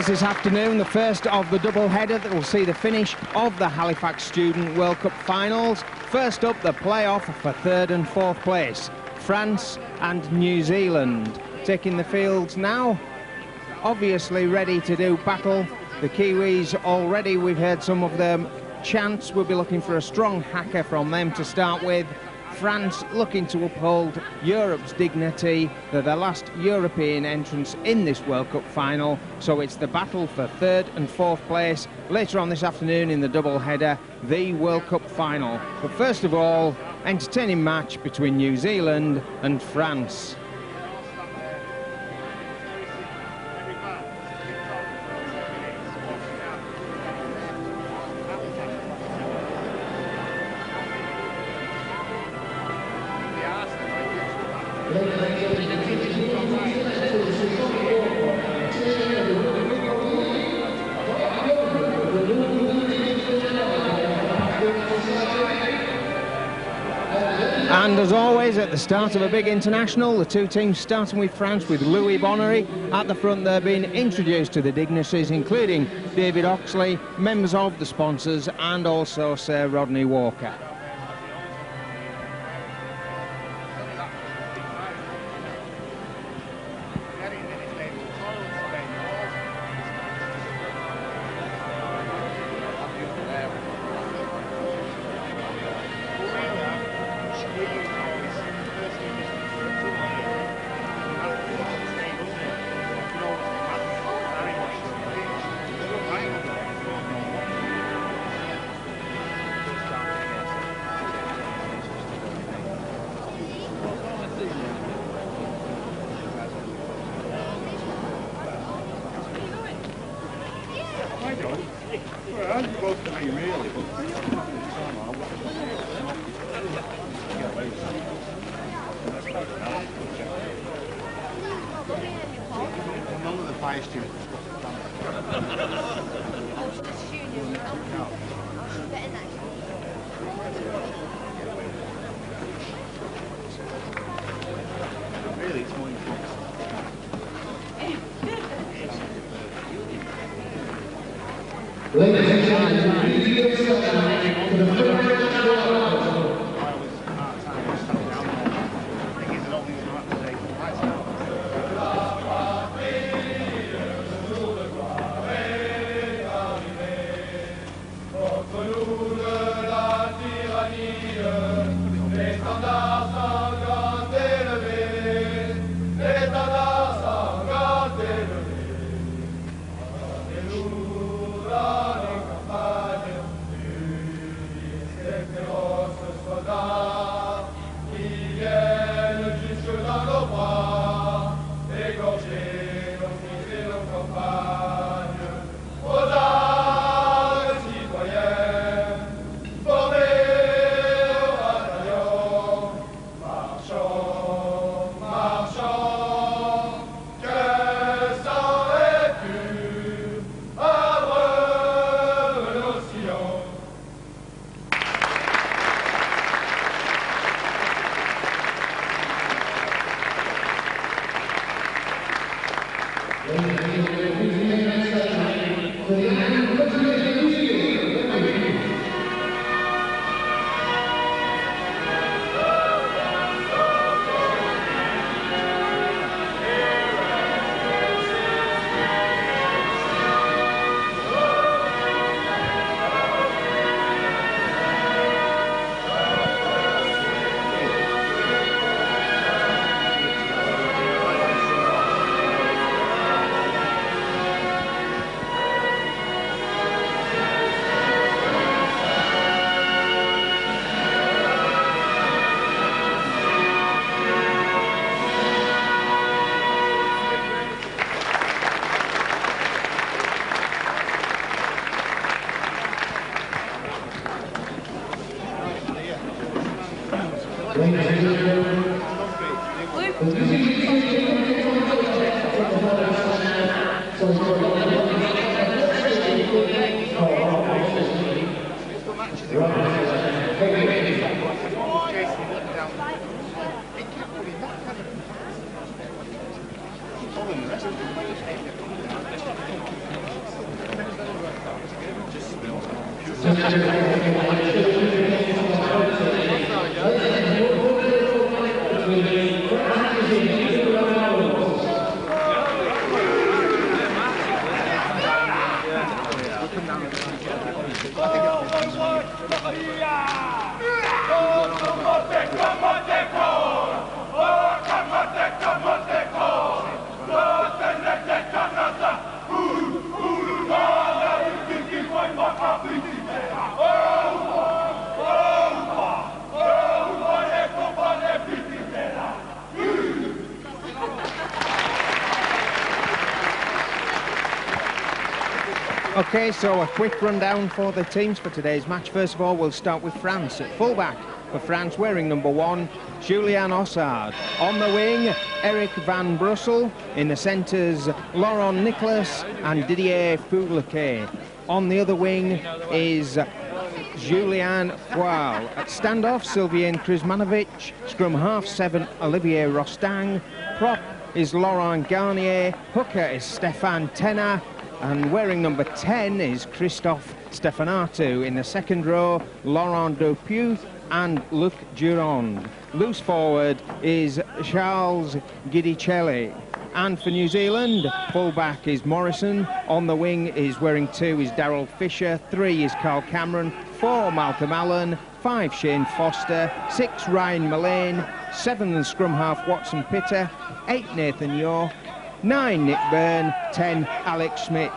stars this afternoon, the first of the double header that will see the finish of the Halifax Student World Cup finals. First up, the playoff for third and fourth place, France and New Zealand. Taking the fields now, obviously ready to do battle. The Kiwis already, we've heard some of them chants. We'll be looking for a strong hacker from them to start with. France looking to uphold Europe's dignity. They're the last European entrants in this World Cup final, so it's the battle for third and fourth place later on this afternoon in the double header, the World Cup final. But first of all, entertaining match between New Zealand and France. And as always, at the start of a big international, the two teams starting with France with Louis Bonnery at the front there, being introduced to the dignitaries, including David Oxley, members of the sponsors, and also Sir Rodney Walker. Okay, so a quick rundown for the teams for today's match. First of all, we'll start with France. At fullback for France, wearing number 1, Julian Ossard. On the wing, Eric Van Brussel. In the centres, Laurent Nicolas and Didier Foulequet. On the other wing is Julien Foal. At standoff, Sylvain Krizmanovic. Scrum half 7, Olivier Rostang. Prop is Laurent Garnier. Hooker is Stéphane Tenat. And wearing number 10 is Christophe Stefanatu. In the second row, Laurent Dupuy and Luc Durand. Loose forward is Charles Gidicelli. And for New Zealand, fullback is Morrison. On the wing is wearing 2 is Daryl Fisher. 3 is Carl Cameron. 4 Malcolm Allen. 5 Shane Foster. 6 Ryan Mullane. 7 the scrum half Watson Pitter. 8 Nathan York. 9 Nick Byrne, 10 Alex Schmidt,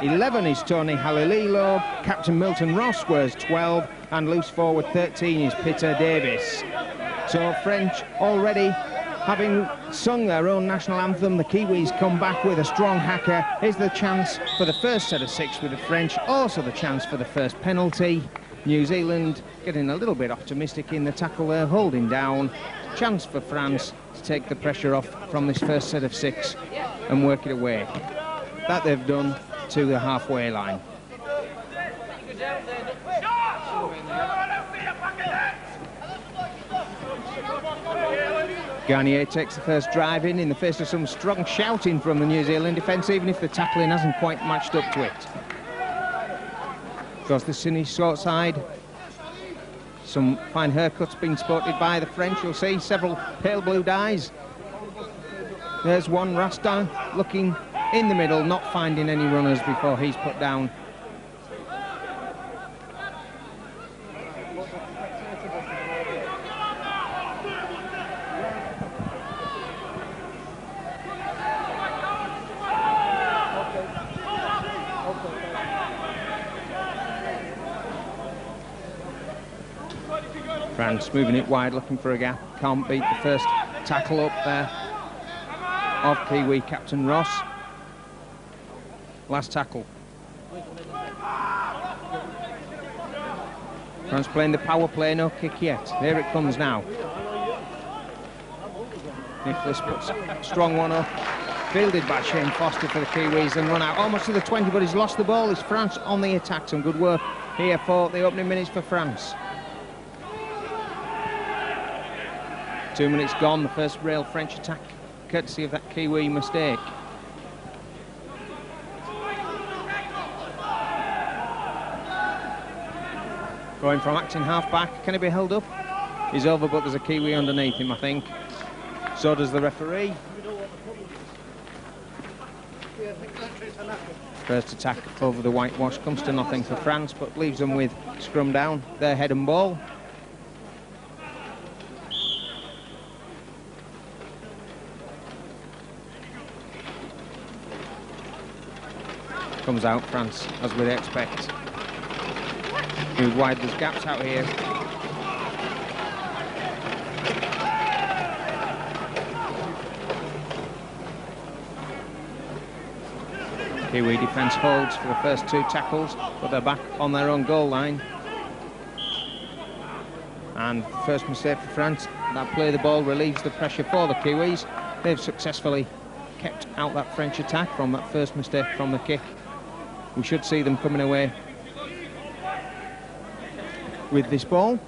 11 is Tony Halililo, Captain Milton Ross wears 12, and loose forward 13 is Peter Davis. So French already having sung their own national anthem. The Kiwis come back with a strong hacker. Here's the chance for the first set of 6 with the French, also the chance for the first penalty. New Zealand getting a little bit optimistic in the tackle there, holding down. Chance for France to take the pressure off from this first set of 6 and work it away. That they've done to the halfway line. Garnier takes the first drive in the face of some strong shouting from the New Zealand defence, even if the tackling hasn't quite matched up to it. Goes the Cine short side. Some fine haircuts being sported by the French. You'll see several pale blue dyes. There's one, Rastin, looking in the middle, not finding any runners before he's put down. France moving it wide, looking for a gap. Can't beat the first tackle up there of Kiwi captain Ross. Last tackle. France playing the power play, no kick yet. There it comes now. Nicholas puts a strong one up. Fielded by Shane Foster for the Kiwis and run out almost to the 20, but he's lost the ball. It's France on the attack. Some good work here for the opening minutes for France. 2 minutes gone, the first real French attack, courtesy of that Kiwi mistake. Going from acting half-back, can he be held up? He's over, but there's a Kiwi underneath him, I think. So does the referee. First attack over the whitewash comes to nothing for France, but leaves them with scrum down, their head and ball. Comes out, France, as we'd expect. Move wide, there's gaps out here. Kiwi defence holds for the first 2 tackles, but they're back on their own goal line. And first mistake for France, that play the ball relieves the pressure for the Kiwis. They've successfully kept out that French attack from that first mistake from the kick. We should see them coming away with this ball.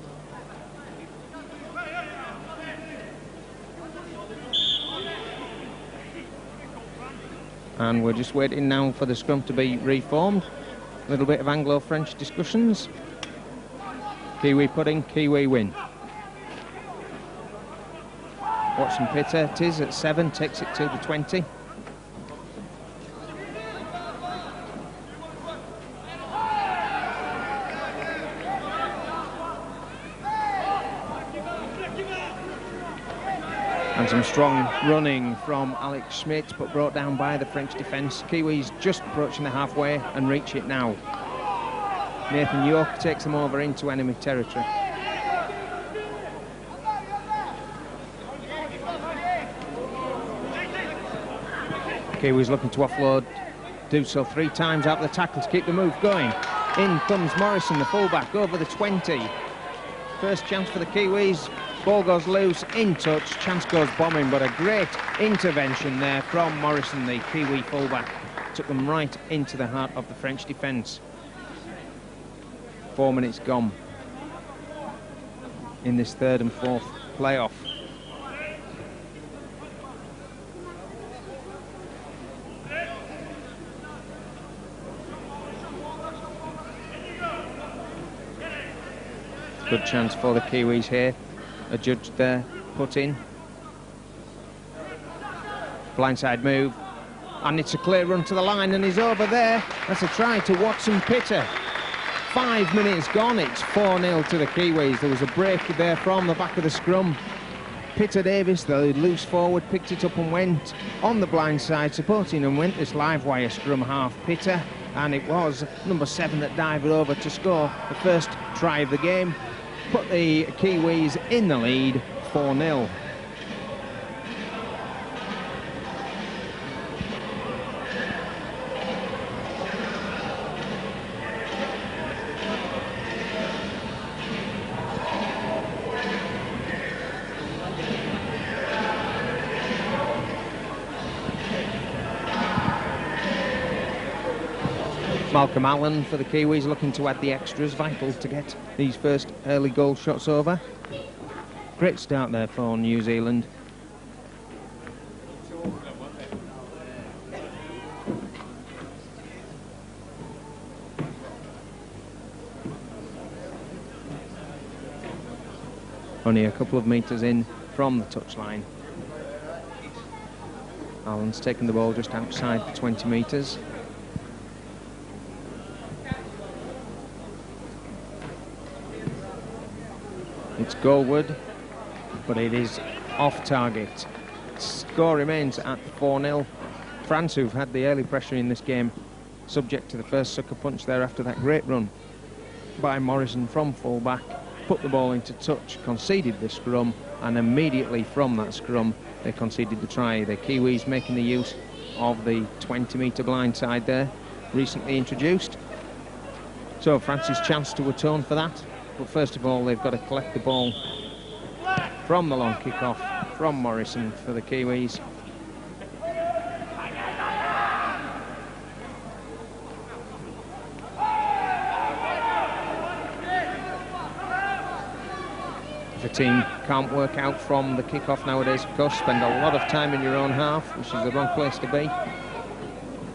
And we're just waiting now for the scrum to be reformed. A little bit of Anglo-French discussions. Kiwi pudding, Kiwi win. Watson Pitter, it is at 7, takes it to the 20. And some strong running from Alex Schmidt, but brought down by the French defence. Kiwis just approaching the halfway and reach it now. Nathan York takes them over into enemy territory. Kiwis looking to offload, do so 3 times out of the tackle to keep the move going. In comes Morrison, the fullback, over the 20. First chance for the Kiwis. Ball goes loose, in touch, chance goes bombing, but a great intervention there from Morrison, the Kiwi fullback. Took them right into the heart of the French defence. 4 minutes gone in this 3rd and 4th playoff. Good chance for the Kiwis here. A judge there put in. Blindside move. And it's a clear run to the line and he's over there. That's a try to Watson Pitter. 5 minutes gone, it's 4-0 to the Kiwis. There was a break there from the back of the scrum. Pitter Davis, the loose forward, picked it up and went on the blind side, supporting and went this live wire scrum half Pitter. And it was number 7 that dived over to score the first try of the game. Put the Kiwis in the lead, 4-0. Malcolm Allen for the Kiwis looking to add the extras, vital to get these first early goal shots over. Great start there for New Zealand. Only a couple of metres in from the touchline. Allen's taken the ball just outside the 20 metres. It's goalward, but it is off target. Score remains at 4-0. France, who've had the early pressure in this game, subject to the first sucker punch there after that great run by Morrison from fullback, put the ball into touch, conceded the scrum, and immediately from that scrum they conceded the try. The Kiwis making the use of the 20-metre blindside there, recently introduced. So France's chance to atone for that. But first of all, they've got to collect the ball from the long kick-off from Morrison for the Kiwis. If a team can't work out from the kick-off nowadays, of course, spend a lot of time in your own half, which is the wrong place to be.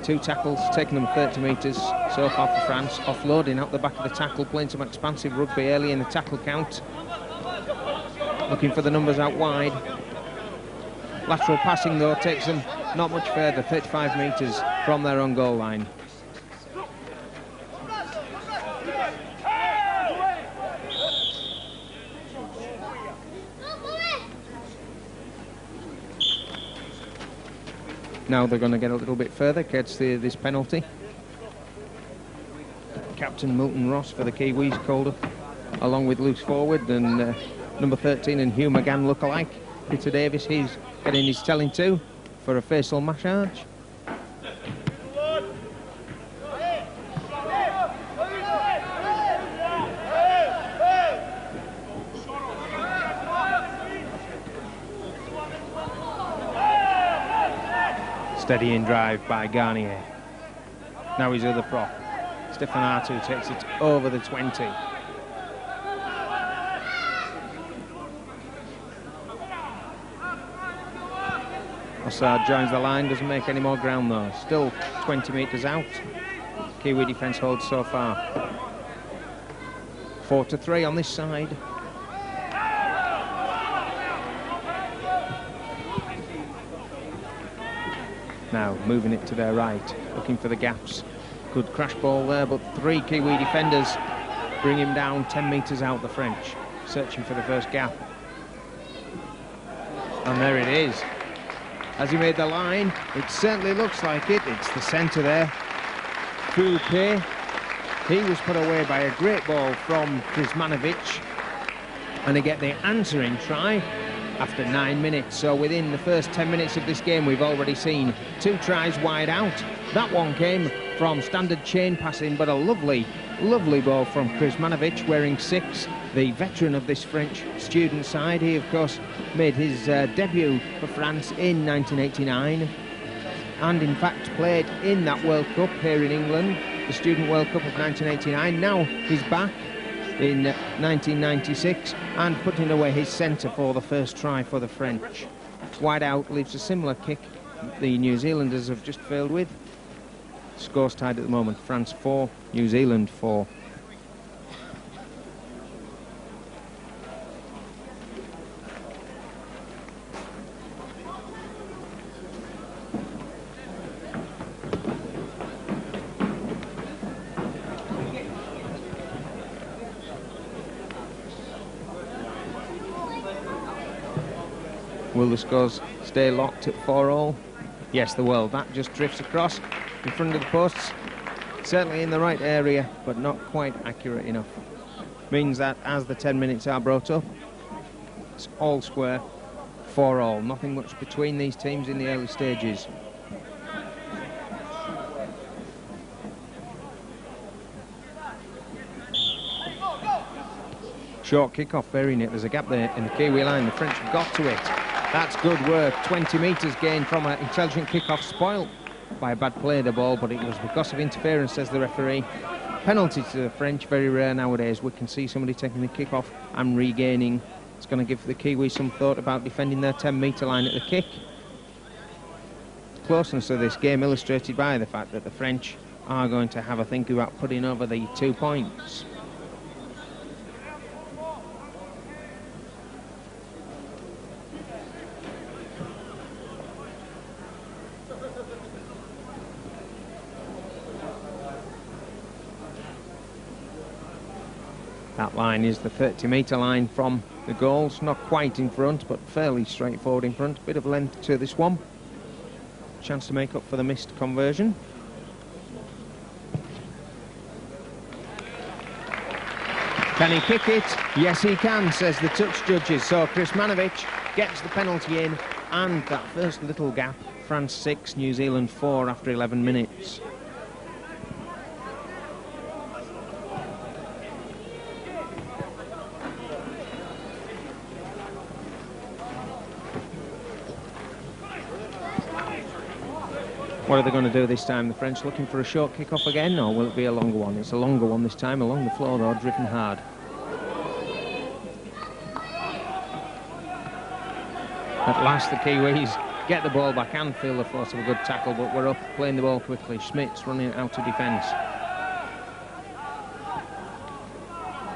2 tackles, taking them 30 metres so far for France. Offloading out the back of the tackle, playing some expansive rugby early in the tackle count. Looking for the numbers out wide. Lateral passing though takes them not much further, 35 metres from their own goal line. Now they're going to get a little bit further, gets this penalty. Captain Milton Ross for the Kiwis called up, along with loose forward and number 13 and Hugh McGann look-alike. Peter Davis, he's getting his telling to for a facial massage. Steadying drive by Garnier. Now his other prop, Stefan Artu, takes it over the 20. Ossard joins the line, doesn't make any more ground though. Still 20 metres out. Kiwi defence holds so far. 4-3 on this side. Now moving it to their right, looking for the gaps. Good crash ball there, but 3 Kiwi defenders bring him down 10 metres out, the French, searching for the first gap. And there it is. As he made the line, it certainly looks like it. It's the centre there. Coupe. He was put away by a great ball from Krizmanovic. And they get the answering try after 9 minutes. So within the first 10 minutes of this game, we've already seen 2 tries wide out. That one came from standard chain passing, but a lovely, lovely ball from Krizmanovic, wearing 6, the veteran of this French student side. He, of course, made his debut for France in 1989 and, in fact, played in that World Cup here in England, the Student World Cup of 1989. Now he's back in 1996 and putting away his centre for the first try for the French. Wide out leaves a similar kick the New Zealanders have just failed with. Score's tied at the moment, France 4, New Zealand 4. Will the scores stay locked at 4-all? Yes, they will. That just drifts across in front of the posts. Certainly in the right area, but not quite accurate enough. Means that as the 10 minutes are brought up, it's all square, 4-all. Nothing much between these teams in the early stages. Short kick-off, burying it. There's a gap there in the Kiwi line. The French have got to it. That's good work. 20 metres gained from an intelligent kick-off, spoilt by a bad play of the ball, but it was because of interference, says the referee. Penalty to the French, very rare nowadays. We can see somebody taking the kick-off and regaining. It's going to give the Kiwis some thought about defending their 10-metre line at the kick. Closeness of this game illustrated by the fact that the French are going to have a think about putting over the 2 points. That line is the 30-metre line from the goals. Not quite in front, but fairly straightforward in front. Bit of length to this one. Chance to make up for the missed conversion. Can he kick it? Yes, he can, says the touch judges. So Krizmanovic gets the penalty in, and that first little gap. France 6, New Zealand 4 after 11 minutes. What are they going to do this time? The French looking for a short kick-off again, or will it be a longer one? It's a longer one this time, along the floor though, driven hard. At last the Kiwis get the ball back and feel the force of a good tackle, but we're up playing the ball quickly. Schmidt's running out of defence.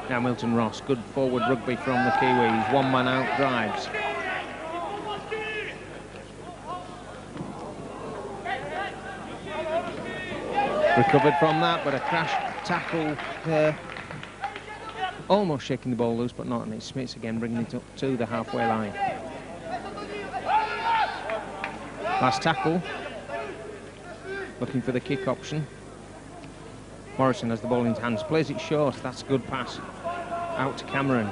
Now Milton Ross, good forward rugby from the Kiwis. One man out drives. Recovered from that, but a crash tackle there. Almost shaking the ball loose, but not, and it's Smits again bringing it up to the halfway line. Last tackle. Looking for the kick option. Morrison has the ball in his hands, plays it short. That's a good pass. Out to Cameron.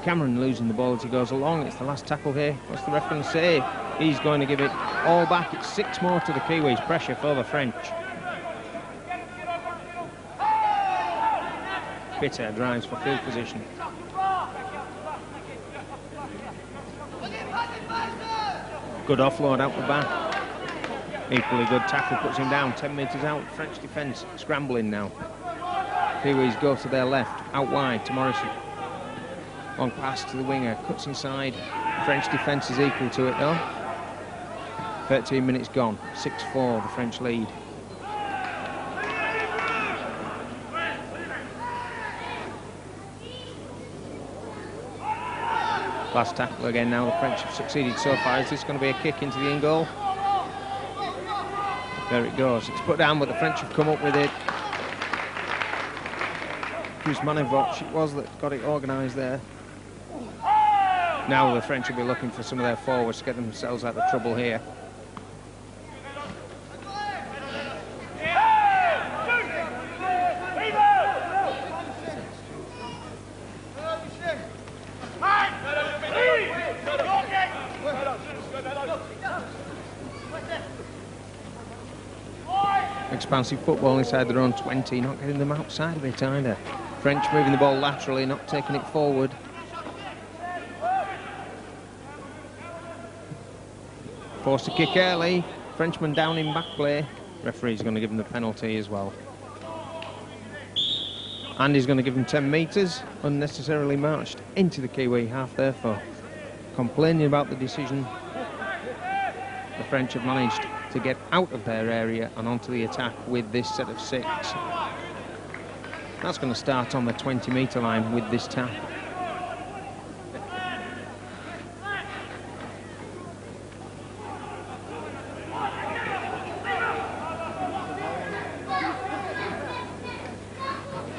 Cameron losing the ball as he goes along. It's the last tackle here. What's the ref going to say? He's going to give it all back. It's 6 more to the Kiwis. Pressure for the French. Bitter drives for field position. Good offload out the back. Equally good tackle, puts him down 10 metres out. French defence scrambling now. Kiwis go to their left, out wide to Morrison. Long pass to the winger, cuts inside. French defence is equal to it though. 13 minutes gone, 6-4 the French lead. Last tackle again now. The French have succeeded so far. Is this going to be a kick into the in goal? There it goes. It's put down, but the French have come up with it. It was that got it organised there. Now the French will be looking for some of their forwards to get themselves out of trouble here. Expansive football inside their own 20, not getting them outside of it either. French moving the ball laterally, not taking it forward. Forced to kick early. Frenchman down in back play. Referee's going to give him the penalty as well. And he's going to give him 10 metres. Unnecessarily marched into the Kiwi half there for complaining about the decision. The French have managed to get out of their area and onto the attack with this set of 6. That's going to start on the 20-metre line with this tap.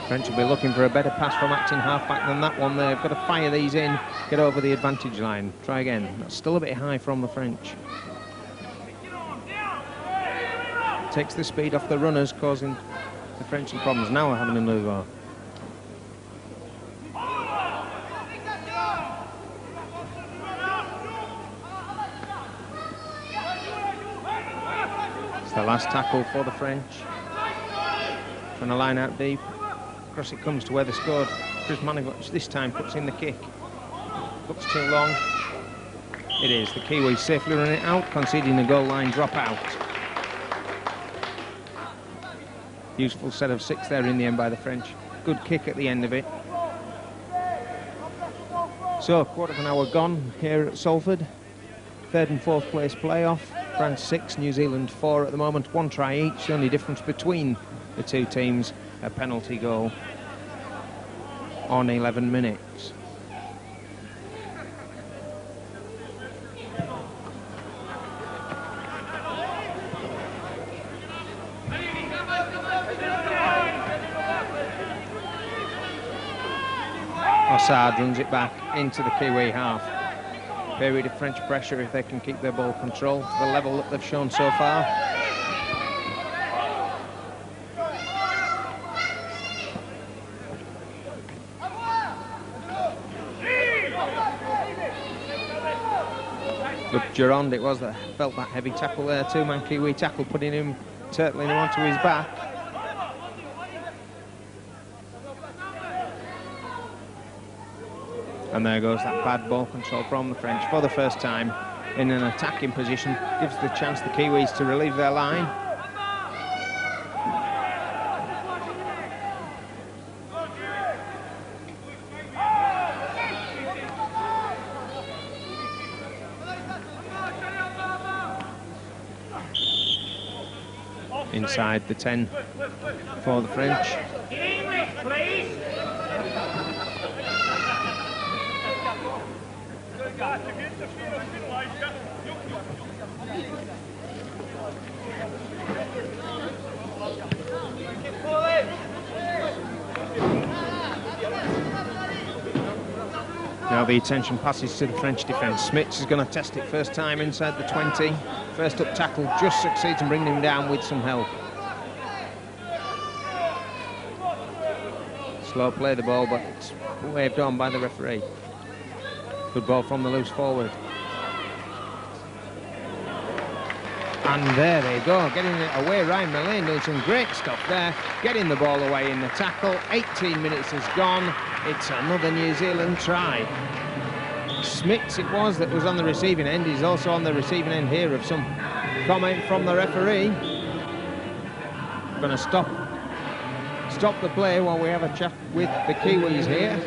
French will be looking for a better pass from acting halfback than that one. They've got to fire these in, get over the advantage line. Try again. That's still a bit high from the French. Takes the speed off the runners, causing the French some problems. Now we're having a move on. It's the last tackle for the French. Trying to line out deep. Across it comes to where they scored. Prismanovic this time puts in the kick. Looks too long. It is. The Kiwis safely run it out, conceding the goal line drop out. Useful set of 6 there in the end by the French. Good kick at the end of it. So, quarter of an hour gone here at Salford. 3rd and 4th place playoff. France 6, New Zealand 4 at the moment. 1 try each. The only difference between the two teams, a penalty goal on 11 minutes. Assad runs it back into the Kiwi half. Period of French pressure if they can keep their ball control to the level that they've shown so far. Look, Durand it was that felt that heavy tackle there. 2-man Kiwi tackle, putting him, turtling him onto his back. And there goes that bad ball control from the French for the first time in an attacking position. Gives the chance the Kiwis to relieve their line. Inside the 10 for the French. Now the attention passes to the French defence. Smits is going to test it first time inside the 20. First up tackle just succeeds in bringing him down with some help. Slow play the ball, but it's waved on by the referee. Good ball from the loose forward. And there they go, getting it away. Ryan Mullane doing some great stuff there, getting the ball away in the tackle. 18 minutes has gone. It's another New Zealand try. Smits it was that was on the receiving end. He's also on the receiving end here of some comment from the referee. Going to stop the play while we have a chat with the Kiwis here.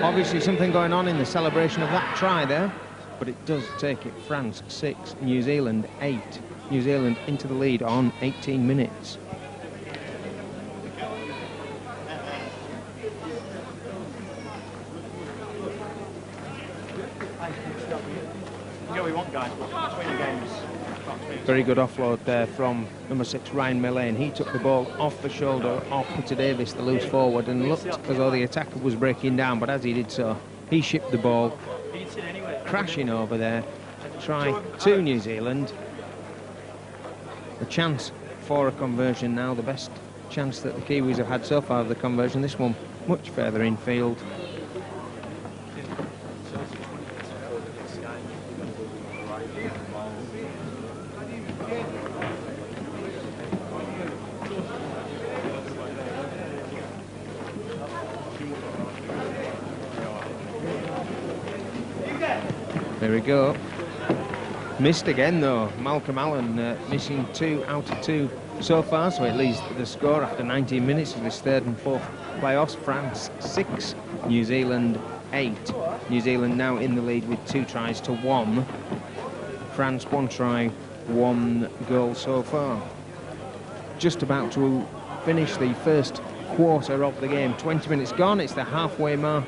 Obviously something going on in the celebration of that try there, but it does take it France 6, New Zealand 8. New Zealand into the lead on 18 minutes. Very good offload there from number 6, Ryan Millane. He took the ball off the shoulder of Peter Davis, the loose forward, and looked as though the attacker was breaking down, but as he did so, he shipped the ball crashing over there. Try to New Zealand. A chance for a conversion now, the best chance that the Kiwis have had so far of the conversion. This one much further infield. There we go. Missed again though. Malcolm Allen missing 2 out of 2 so far, so it leaves the score after 19 minutes of this third and fourth playoffs. France 6, New Zealand 8. New Zealand now in the lead with 2 tries to 1. France 1 try, 1 goal so far. Just about to finish the first quarter of the game. 20 minutes gone. It's the halfway mark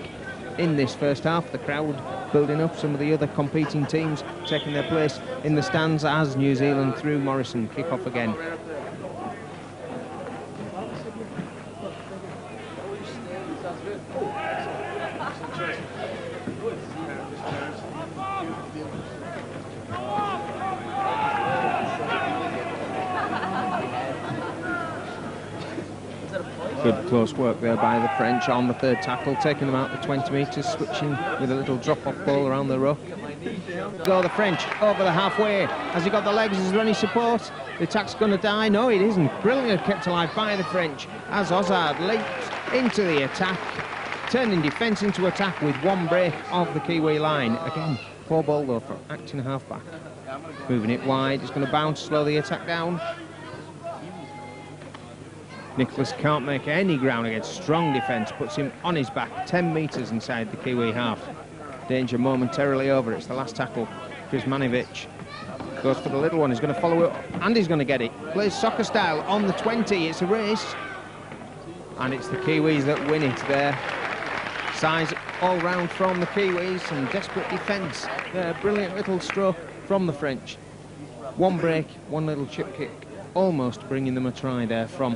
in this first half. The crowd building up, some of the other competing teams taking their place in the stands as New Zealand through Morrison kick off again. Good close work there by the French on the third tackle, taking them out the 20 metres, switching with a little drop-off ball around the ruck. Go the French over the halfway. Has he got the legs? Is there any support? The attack's going to die. No, it isn't. Brilliantly kept alive by the French as Ozard leaps into the attack, turning defence into attack with 1 break of the Kiwi line. Again, poor ball though for acting halfback. Moving it wide, it's going to bounce, slow the attack down. Nicholas can't make any ground against strong defence, puts him on his back 10 metres inside the Kiwi half. Danger momentarily over. It's the last tackle. Krizmanovic goes for the little one. He's going to follow it up and he's going to get it. Plays soccer style on the 20. It's a race and it's the Kiwis that win it there. Size all round from the Kiwis. Some desperate defence there. Brilliant little stroke from the French. 1 break, 1 little chip kick, almost bringing them a try there from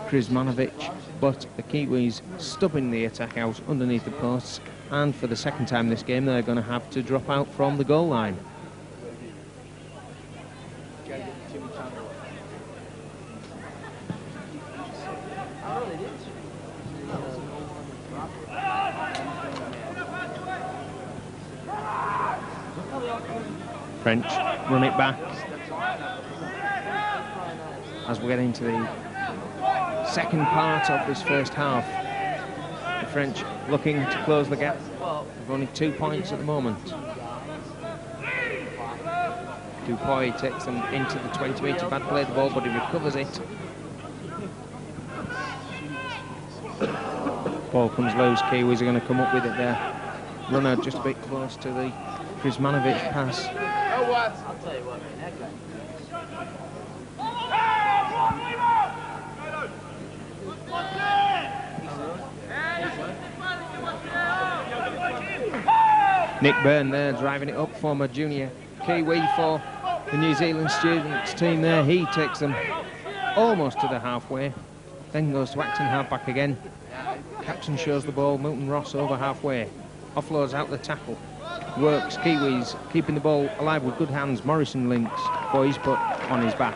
Krizmanovic, but the Kiwis stubbing the attack out underneath the posts, and for the second time this game they're going to have to drop out from the goal line. French run it back as we get into the second part of this first half. The French looking to close the gap. They've only 2 points at the moment. Dupuy takes them into the 20-metre. Bad play the ball, but he recovers it. Ball comes loose. Kiwis are going to come up with it there. Runner just a bit close to the Krizmanovic pass. I'll tell you what, man, that guy. Nick Byrne there driving it up, former junior Kiwi for the New Zealand students team there. He takes them almost to the halfway, then goes to acting halfback again. Captain shows the ball, Milton Ross over halfway, offloads out the tackle, works, Kiwis keeping the ball alive with good hands. Morrison links, boys put on his back.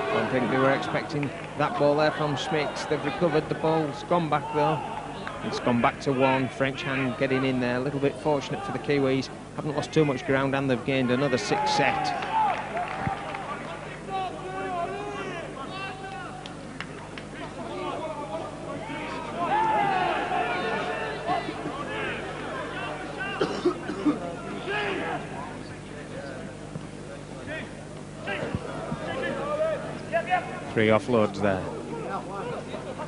I think they were expecting that ball there from Schmitz. They've recovered, the ball's gone back though. It's gone back to 1. French hand getting in there, a little bit fortunate for the Kiwis. Haven't lost too much ground and they've gained another 6 set. Three offloads there.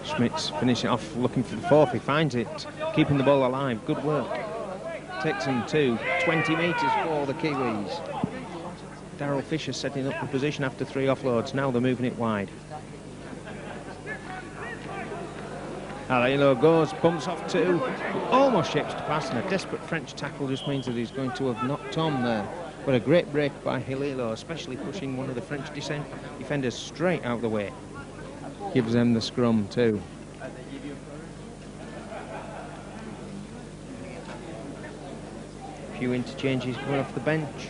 Schmitz finishing off, looking for the 4th. He finds it, keeping the ball alive. Good work. Takes him to 20 metres for the Kiwis. Darryl Fisher setting up the position after 3 offloads. Now they're moving it wide. Halilo goes, bumps off 2, almost shapes to pass, and a desperate French tackle just means that he's going to have knocked on there. But a great break by Halilo, especially pushing one of the French defenders straight out of the way. Gives them the scrum too. A few interchanges coming off the bench.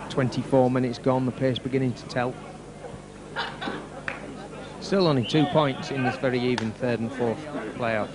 24 minutes gone, the pace beginning to tell. Still only 2 points in this very even third and fourth playoff.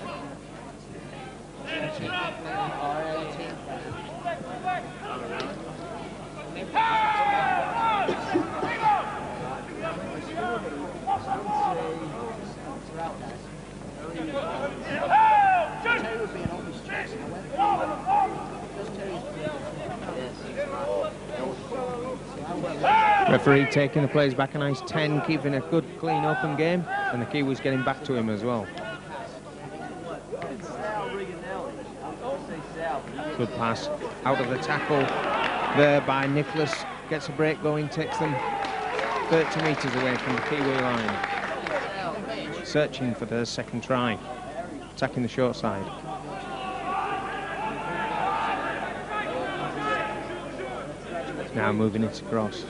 Referee taking the players back a nice 10, keeping a good, clean, open game, and the Kiwis getting back to him as well. Good pass out of the tackle there by Nicholas. Gets a break going, takes them 30 metres away from the Kiwi line. Searching for their second try, attacking the short side. Now moving it across.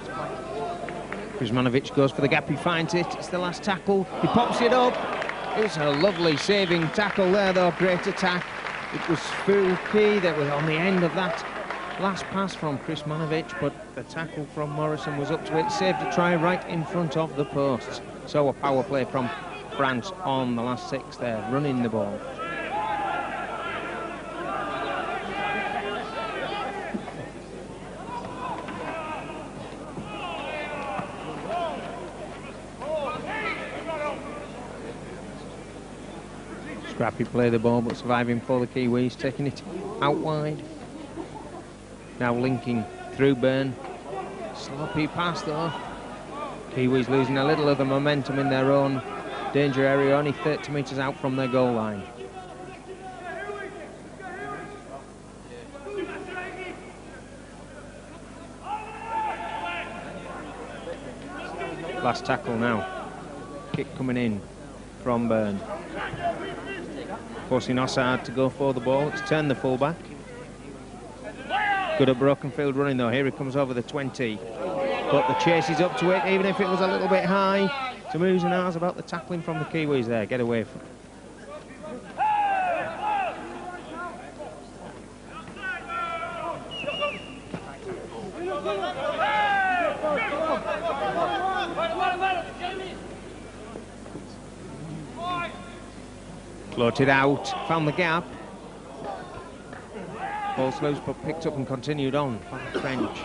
Kuzmanovic goes for the gap, he finds it, it's the last tackle, he pops it up. It's a lovely saving tackle there though, great attack. It was Fuki that was on the end of that last pass from Kuzmanovic, but the tackle from Morrison was up to it, saved a try right in front of the posts. So a power play from France on the last 6 there, running the ball. Scrappy play the ball, but surviving for the Kiwis, taking it out wide. Now linking through Byrne. Sloppy pass though. Kiwis losing a little of the momentum in their own danger area, only 30 metres out from their goal line. Last tackle now. Kick coming in from Byrne. Forcing Ossard to go for the ball. It's turned the fullback. Good at broken field running though. Here he comes over the 20. But the chase is up to it, even if it was a little bit high. Tamuzinar's about the tackling from the Kiwis there. Get away from it. Floated out, found the gap. Ball's loose but picked up and continued on by the French.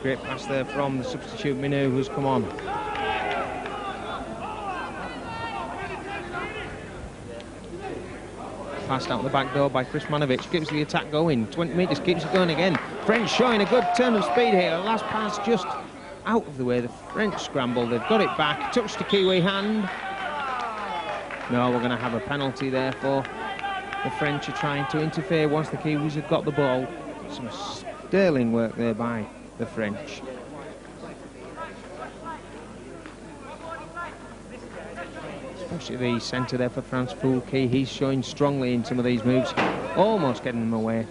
Great pass there from the substitute Minou, who's come on. Passed out the back door by Kuzmanovic, keeps the attack going. 20 metres, keeps it going again. French showing a good turn of speed here. Last pass just out of the way. The French scramble, they've got it back. Touched the Kiwi hand. No, we're going to have a penalty there for the French are trying to interfere once the Kiwis have got the ball. Some sterling work there by the French. Especially the centre there for France, Foulke. He's showing strongly in some of these moves, almost getting them away.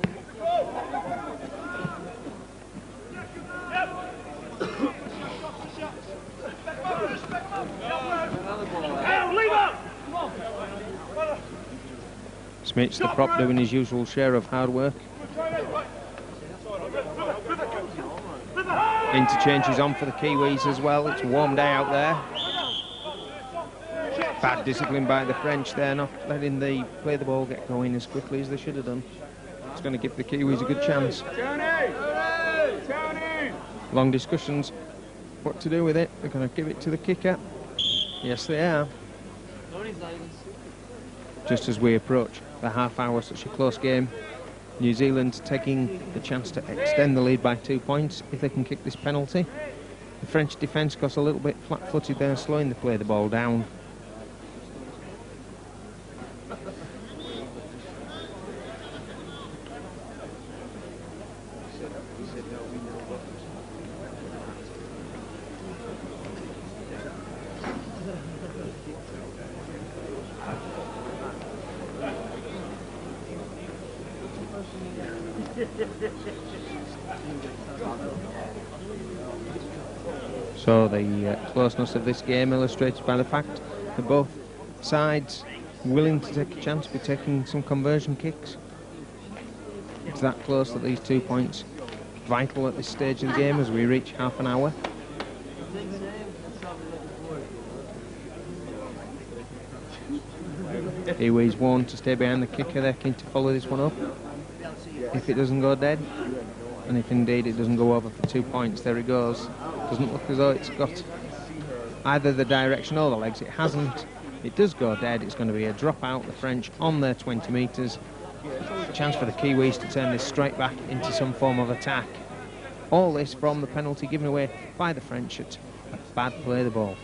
Smith's the prop doing his usual share of hard work. Interchanges on for the Kiwis as well. It's a warm day out there. Bad discipline by the French there, not letting the play the ball get going as quickly as they should have done. It's going to give the Kiwis a good chance. Long discussions what to do with it. They're going to give it to the kicker. Yes, they are. Just as we approach the half hour, such a close game. New Zealand taking the chance to extend the lead by 2 points if they can kick this penalty. The French defence got a little bit flat-footed there, slowing the play the ball down. So the closeness of this game illustrated by the fact that both sides willing to take a chance by taking some conversion kicks. It's that close that these 2 points vital at this stage of the game as we reach half an hour. Kiwis warned to stay behind the kicker. They're keen to follow this one up. If it doesn't go dead, and if indeed it doesn't go over for 2 points, there it goes. Doesn't look as though it's got either the direction or the legs. It hasn't. It does go dead. It's going to be a drop out. The French on their 20 metres. A chance for the Kiwis to turn this straight back into some form of attack. All this from the penalty given away by the French at a bad play of the ball.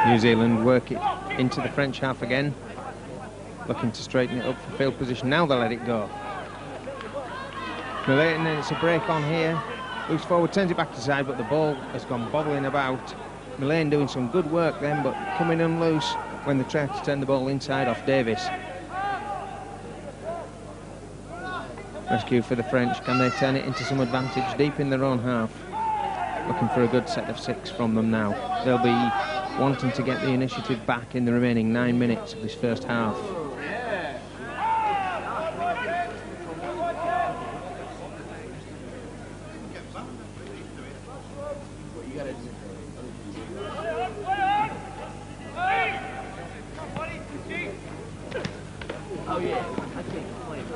New Zealand work it into the French half again, looking to straighten it up for field position. Now they let it go. And then it's a break on here. Loose forward, turns it back to side, but the ball has gone bobbling about. Mullane doing some good work then, but coming unloose when they try to turn the ball inside off Davis. Rescue for the French. Can they turn it into some advantage deep in their own half? Looking for a good set of 6 from them now. They'll be wanting to get the initiative back in the remaining 9 minutes of this first half.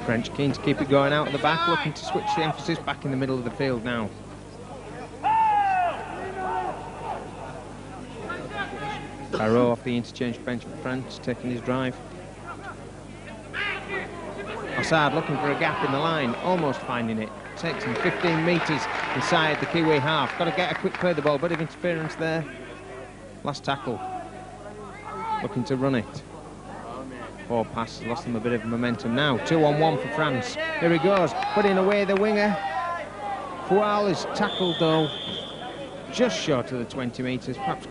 French keen to keep it going out at the back, looking to switch the emphasis back in the middle of the field now. Barreau off the interchange bench for France, taking his drive. Assad looking for a gap in the line, almost finding it. Takes him 15 metres inside the Kiwi half. Got to get a quick play of the ball, bit of interference there. Last tackle. Looking to run it. Ball pass, lost them a bit of momentum now. 2-on-1 for France. Here he goes, putting away the winger. Foual is tackled though, just short of the 20 metres. Perhaps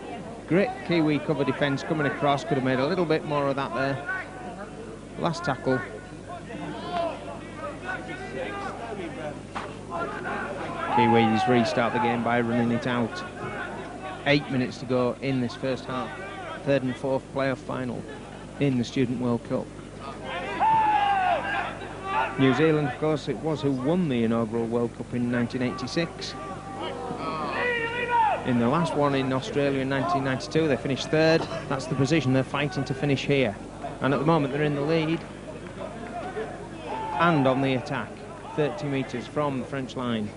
great Kiwi cover defence coming across. Could have made a little bit more of that there. Last tackle. Kiwis restart the game by running it out. 8 minutes to go in this first half. Third and fourth playoff final in the Student World Cup. New Zealand, of course, it was who won the inaugural World Cup in 1986. In the last one in Australia in 1992, they finished third. That's the position they're fighting to finish here. And at the moment, they're in the lead and on the attack, 30 metres from the French line.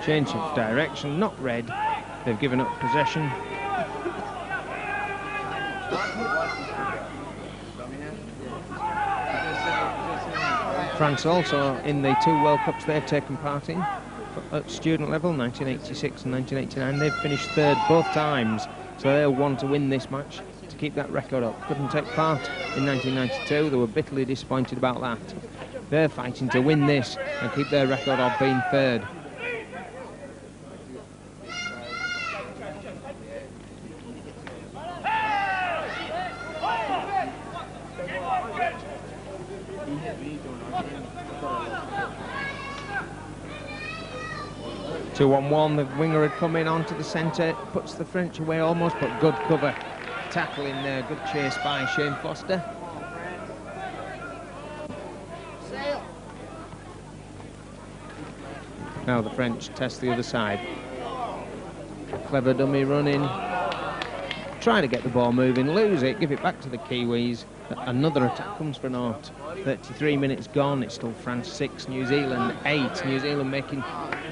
Change of direction, not red. They've given up possession. France also in the 2 World Cups they've taken part in at student level, 1986 and 1989. They've finished third both times, so they'll want to win this match to keep that record up. Couldn't take part in 1992. They were bitterly disappointed about that. They're fighting to win this and keep their record of being third. Two-on-one, the winger had come in onto the centre, puts the French away almost, but good cover. Tackle in there, good chase by Shane Foster. Now the French test the other side. Clever dummy running. Try to get the ball moving, lose it, give it back to the Kiwis. Another attack comes for naught. 33 minutes gone, it's still France 6, New Zealand 8. New Zealand making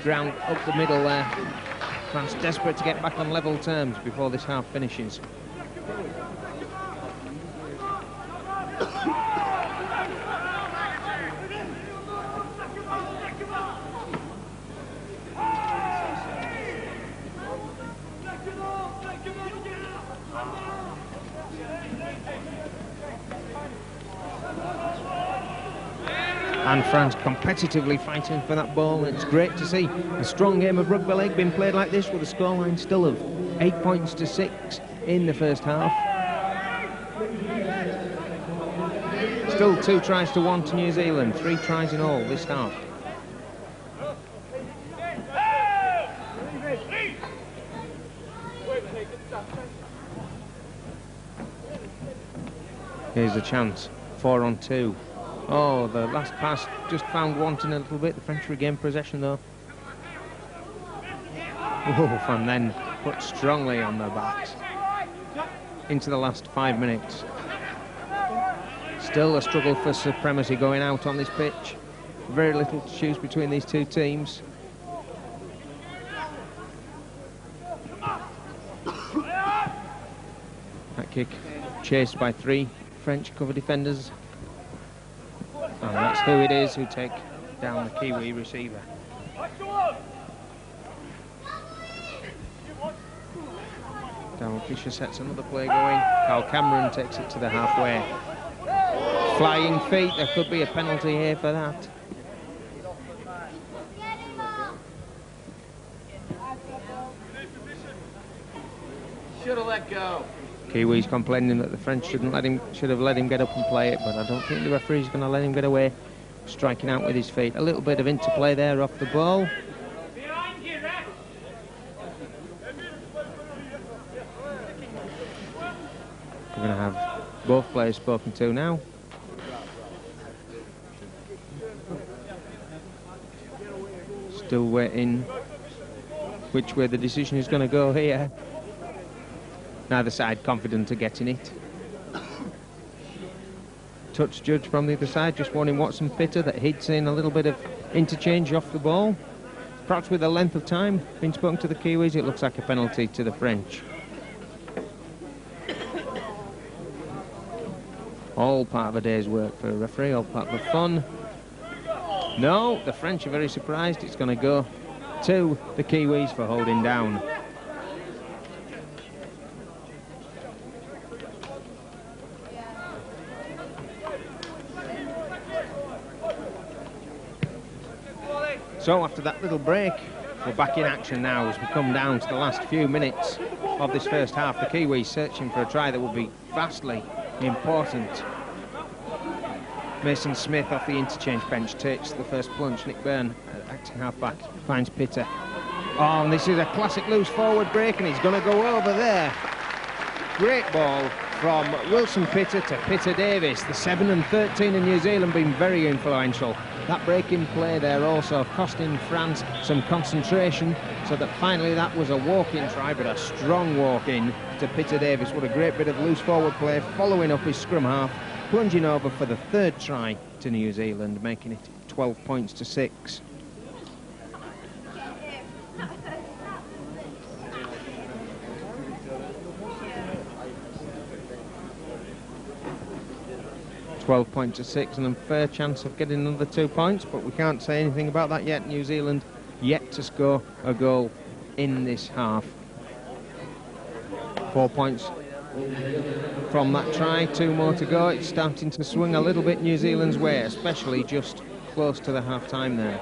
ground up the middle there. France desperate to get back on level terms before this half finishes. And France competitively fighting for that ball. It's great to see a strong game of rugby league being played like this, with a scoreline still of 8 points to 6 in the first half. Still 2 tries to 1 to New Zealand, 3 tries in all this half. Here's a chance, 4 on 2. Oh, the last pass just found wanting a little bit. The French regained possession though. Oof, and then put strongly on their backs into the last 5 minutes. Still a struggle for supremacy going out on this pitch. Very little to choose between these two teams. That kick chased by 3 French cover defenders. And that's who it is who take down the Kiwi receiver. Darryl Fisher sets another play going. Carl Cameron takes it to the halfway. Flying feet, there could be a penalty here for that. Should have let go. Kiwi's complaining that the French should have let him get up and play it, but I don't think the referee's going to let him get away, striking out with his feet. A little bit of interplay there off the ball. We're going to have both players spoken to now. Still waiting which way the decision is going to go here. Neither side confident of getting it. Touch judge from the other side, just warning Watson Pitter that he'd seen a little bit of interchange off the ball. Perhaps with the length of time being spoken to the Kiwis, it looks like a penalty to the French. All part of a day's work for a referee, all part of the fun. No, the French are very surprised. It's going to go to the Kiwis for holding down. So after that little break, we're back in action now as we come down to the last few minutes of this first half. The Kiwis searching for a try that will be vastly important. Mason Smith off the interchange bench takes the first plunge. Nick Byrne, acting halfback, finds Pitter. Oh, and this is a classic loose forward break, and he's going to go over there. Great ball from Wilson Pitter to Pitter Davis. The 7 and 13 in New Zealand being very influential. That break-in play there also costing France some concentration, so that finally that was a walk-in try, but a strong walk-in to Pitter Davis. What a great bit of loose forward play, following up his scrum half, plunging over for the 3rd try to New Zealand, making it 12 points to 6. Points to 6, and a fair chance of getting another 2 points, but we can't say anything about that yet. New Zealand yet to score a goal in this half. 4 points from that try, 2 more to go. It's starting to swing a little bit New Zealand's way, especially just close to the half-time there.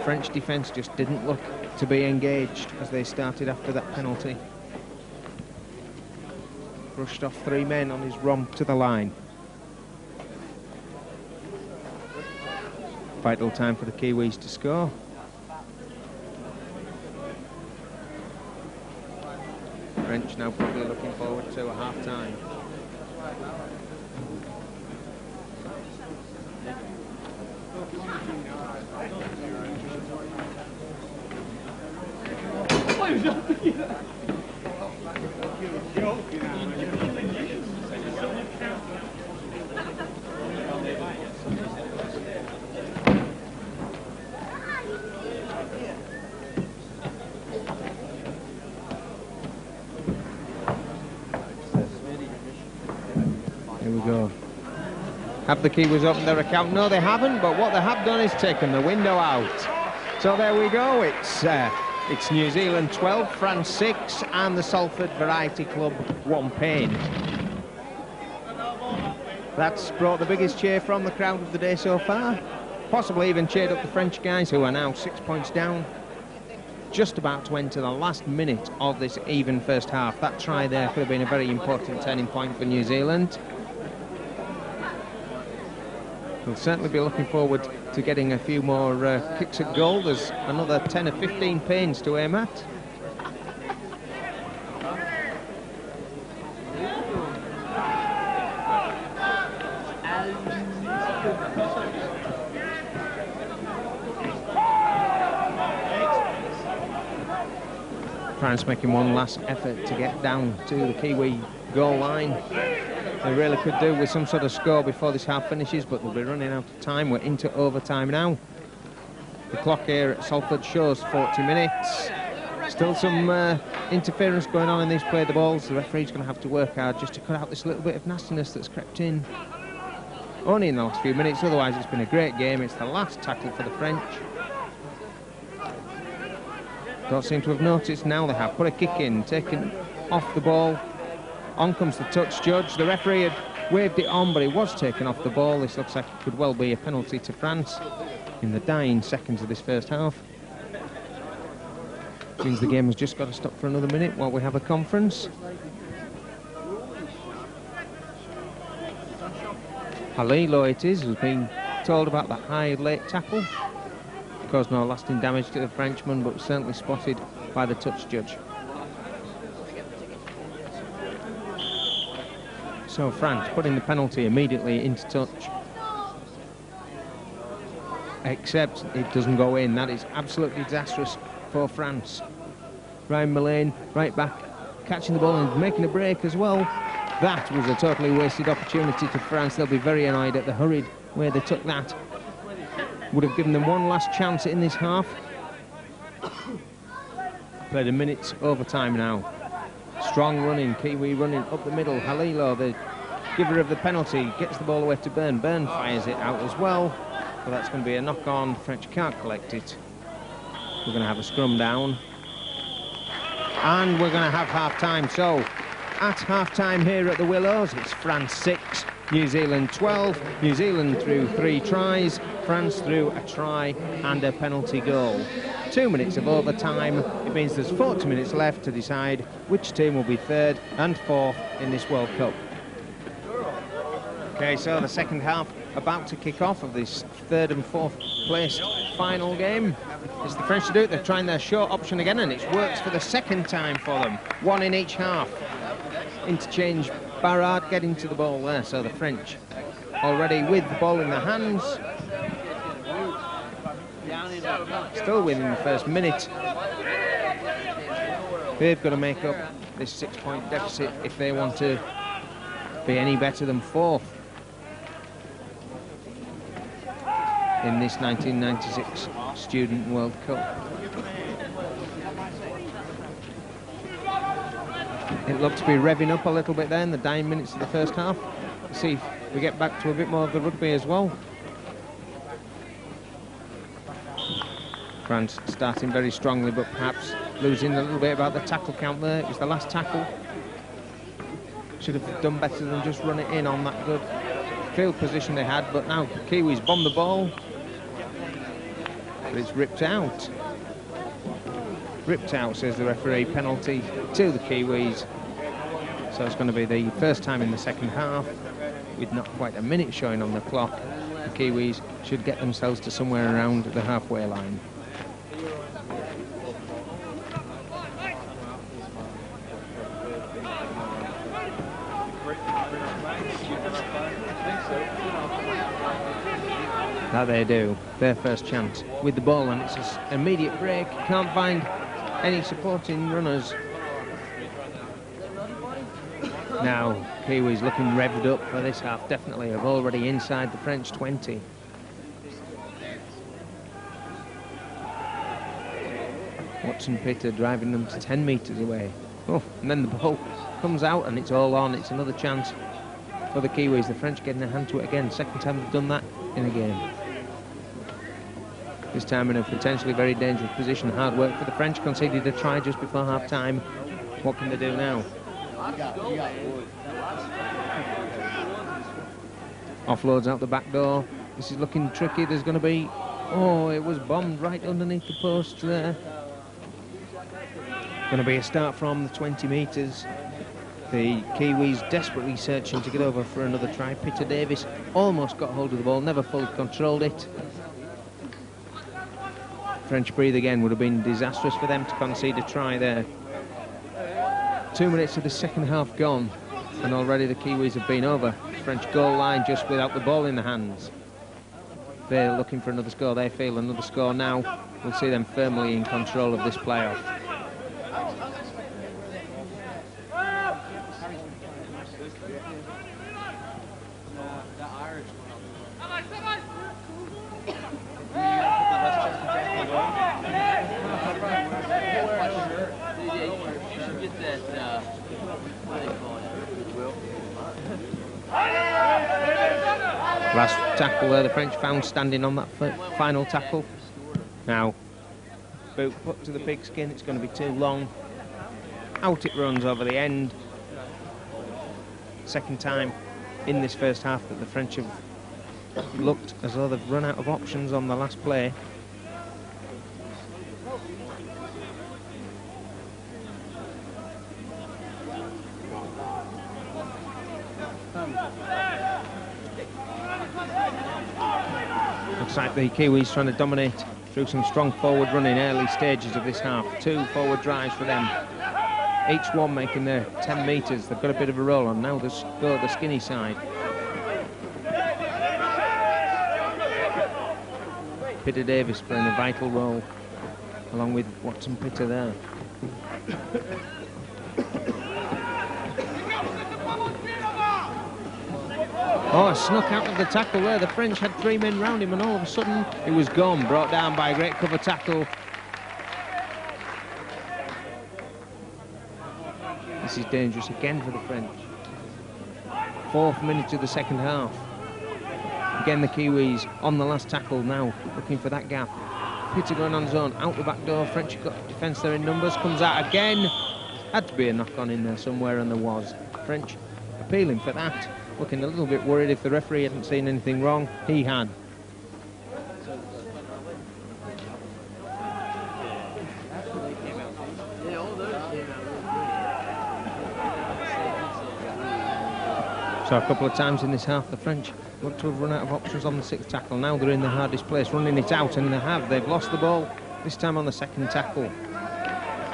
French defence just didn't look to be engaged as they started after that penalty. Brushed off 3 men on his romp to the line. Vital time for the Kiwis to score. French now probably looking forward to a half-time. Have the Kiwis opened their account? No, they haven't, but what they have done is taken the window out. So there we go, it's New Zealand 12, France 6, and the Salford Variety Club 1 pain. That's brought the biggest cheer from the crowd of the day so far. Possibly even cheered up the French guys, who are now 6 points down. Just about to enter the last minute of this even first half. That try there could have been a very important turning point for New Zealand. We'll certainly be looking forward to getting a few more kicks at goal. There's another 10 or 15 pains to aim at. France making one last effort to get down to the Kiwi goal line. They really could do with some sort of score before this half finishes, but they'll be running out of time. We're into overtime now. The clock here at Salford shows 40 minutes. Still some interference going on in these play the balls. The referee's going to have to work hard just to cut out this little bit of nastiness that's crept in. Only in the last few minutes, otherwise it's been a great game. It's the last tackle for the French. Don't seem to have noticed. Now they have put a kick in, taken off the ball. On comes the touch judge. The referee had waved it on, but it was taken off the ball. This looks like it could well be a penalty to France in the dying seconds of this first half. Means the game has just got to stop for another minute while we have a conference. Halilo it is, who's been told about the high late tackle. Caused no lasting damage to the Frenchman, but certainly spotted by the touch judge. So France putting the penalty immediately into touch. Except it doesn't go in. That is absolutely disastrous for France. Ryan Mullane right back, catching the ball and making a break as well. That was a totally wasted opportunity to France. They'll be very annoyed at the hurried way they took that. Would have given them one last chance in this half. Played a minute's overtime now. Strong running, Kiwi running up the middle. Halilo, the giver of the penalty, gets the ball away to Byrne. Byrne fires it out as well. So that's going to be a knock-on. French can't collect it. We're going to have a scrum down. And we're going to have half-time. So, at half-time here at the Willows, it's France 6, New Zealand 12. New Zealand through 3 tries. France through a try and a penalty goal. 2 minutes of overtime. It means there's 40 minutes left to decide which team will be third and fourth in this World Cup. Okay, so the second half about to kick off of this third and fourth placed final game. It's the French to do it. They're trying their short option again, and it works for the second time for them. One in each half. Interchange, Barrard getting to the ball there, so the French already with the ball in their hands. Still within the first minute. They've got to make up this 6-point deficit if they want to be any better than fourth in this 1996 Student World Cup. It looked to be revving up a little bit there in the dying minutes of the first half. Let's see if we get back to a bit more of the rugby as well. France starting very strongly, but perhaps losing a little bit about the tackle count there. It was the last tackle. Should have done better than just run it in on that good field position they had, but now the Kiwis bomb the ball. But it's ripped out. Ripped out, says the referee. Penalty to the Kiwis. So it's going to be the first time in the second half, with not quite a minute showing on the clock. The Kiwis should get themselves to somewhere around the halfway line. That they do, their first chance with the ball, and it's an immediate break. Can't find any supporting runners. Now, Kiwis looking revved up for this half, definitely are already inside the French 20. Watson Pitter driving them to 10 metres away. Oh, and then the ball comes out and it's all on. It's another chance for the Kiwis. The French getting a hand to it again. Second time they've done that in a game. This time in a potentially very dangerous position. Hard work for the French. Conceded a try just before half-time. What can they do now? Offloads out the back door. This is looking tricky. There's going to be... Oh, it was bombed right underneath the post there. Going to be a start from the 20 metres. The Kiwis desperately searching to get over for another try. Peter Davis almost got hold of the ball, never fully controlled it. French breathe again. Would have been disastrous for them to concede a try there. 2 minutes of the second half gone, and already the Kiwis have been over French goal line just without the ball in the hands. They're looking for another score. They feel another score now will see them firmly in control of this playoff. Last tackle there, the French found standing on that final tackle. Now, boot put to the pigskin, it's going to be too long. Out it runs over the end. Second time in this first half that the French have looked as though they've run out of options on the last play. Looks like the Kiwis trying to dominate through some strong forward run in early stages of this half. 2 forward drives for them. Each one making their 10 metres. They've got a bit of a roll on. Now they go the skinny side. Peter Davis playing a vital role along with Watson Pitter there. Oh, snuck out of the tackle there. The French had 3 men round him and all of a sudden he was gone. Brought down by a great cover tackle. This is dangerous again for the French. 4th minute of the second half. Again the Kiwis on the last tackle now, looking for that gap. Pitter going on his own, out the back door. French have got defence there in numbers, comes out again. Had to be a knock-on in there somewhere, and there was. French appealing for that. Looking a little bit worried if the referee hadn't seen anything wrong. He had. So a couple of times in this half the French look to have run out of options on the 6th tackle. Now they're in the hardest place, running it out, and they have. They've lost the ball, this time on the 2nd tackle.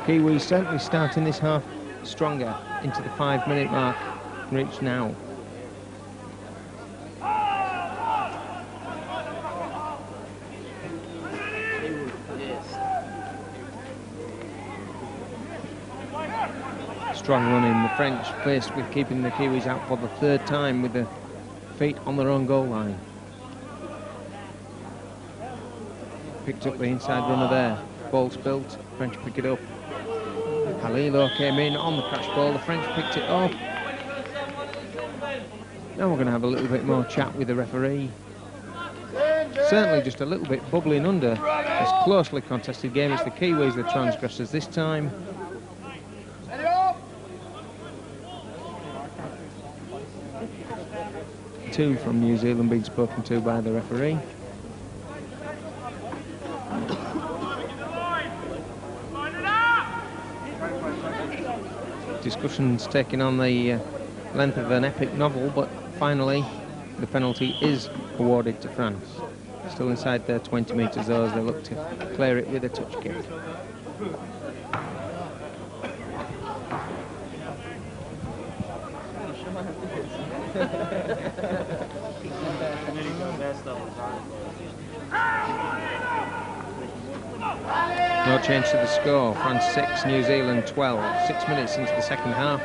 Kiwis certainly starting this half stronger into the 5-minute mark reached now. Strong running, the French faced with keeping the Kiwis out for the 3rd time with the feet on their own goal line. Picked up the inside runner there. Ball spilt, French pick it up. Halilo came in on the crash ball, the French picked it up. Now we're going to have a little bit more chat with the referee. Certainly just a little bit bubbling under this closely contested game. It's the Kiwis, the transgressors this time. Two from New Zealand being spoken to by the referee. Discussions taking on the length of an epic novel, but finally the penalty is awarded to France. Still inside their 20 metres though, as they look to clear it with a touch kick. No change to the score. France 6, New Zealand 12. 6 minutes into the second half.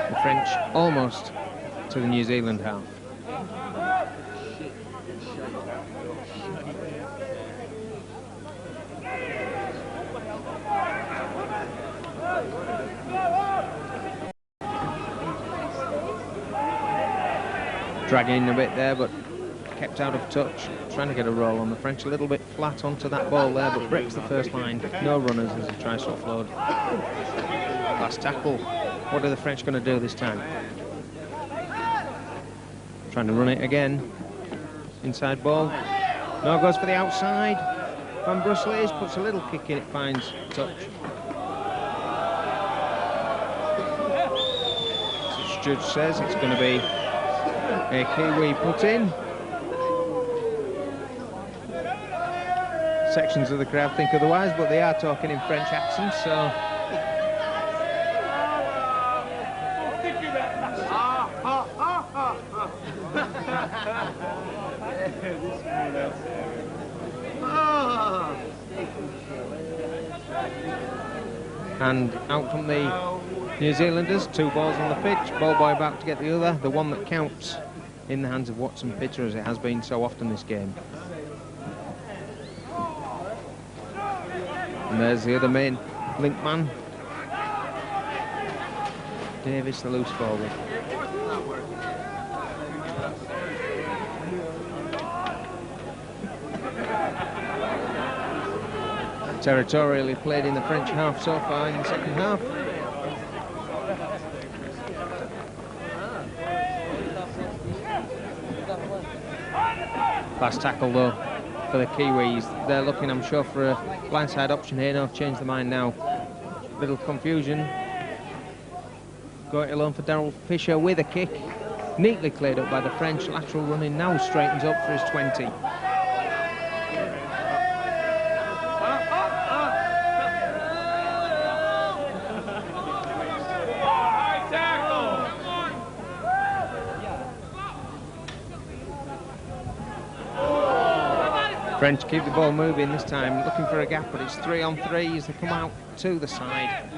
The French almost to the New Zealand half. Dragging a bit there, but kept out of touch. Trying to get a roll on the French. A little bit flat onto that ball there, but breaks the first line. No runners as he tries to offload. Last tackle. What are the French going to do this time? Trying to run it again. Inside ball. No, goes for the outside. Van Brussels puts a little kick in, it finds touch. So the judge says it's going to be a Kiwi put in. Sections of the crowd think otherwise, but they are talking in French accents, so... And out from the New Zealanders, 2 balls on the pitch, ball boy about to get the other, the one that counts in the hands of Watson Pitcher, as it has been so often this game. And there's the other main link man, Davis, the loose forward. Territorially played in the French half so far in the second half. Last tackle though for the Kiwis. They're looking, I'm sure, for a blindside option here. No, change the mind now. Little confusion. Got it alone for Darryl Fisher with a kick. Neatly cleared up by the French. Lateral running now straightens up for his 20. French keep the ball moving this time, looking for a gap, but it's 3 on 3 as they come out to the side.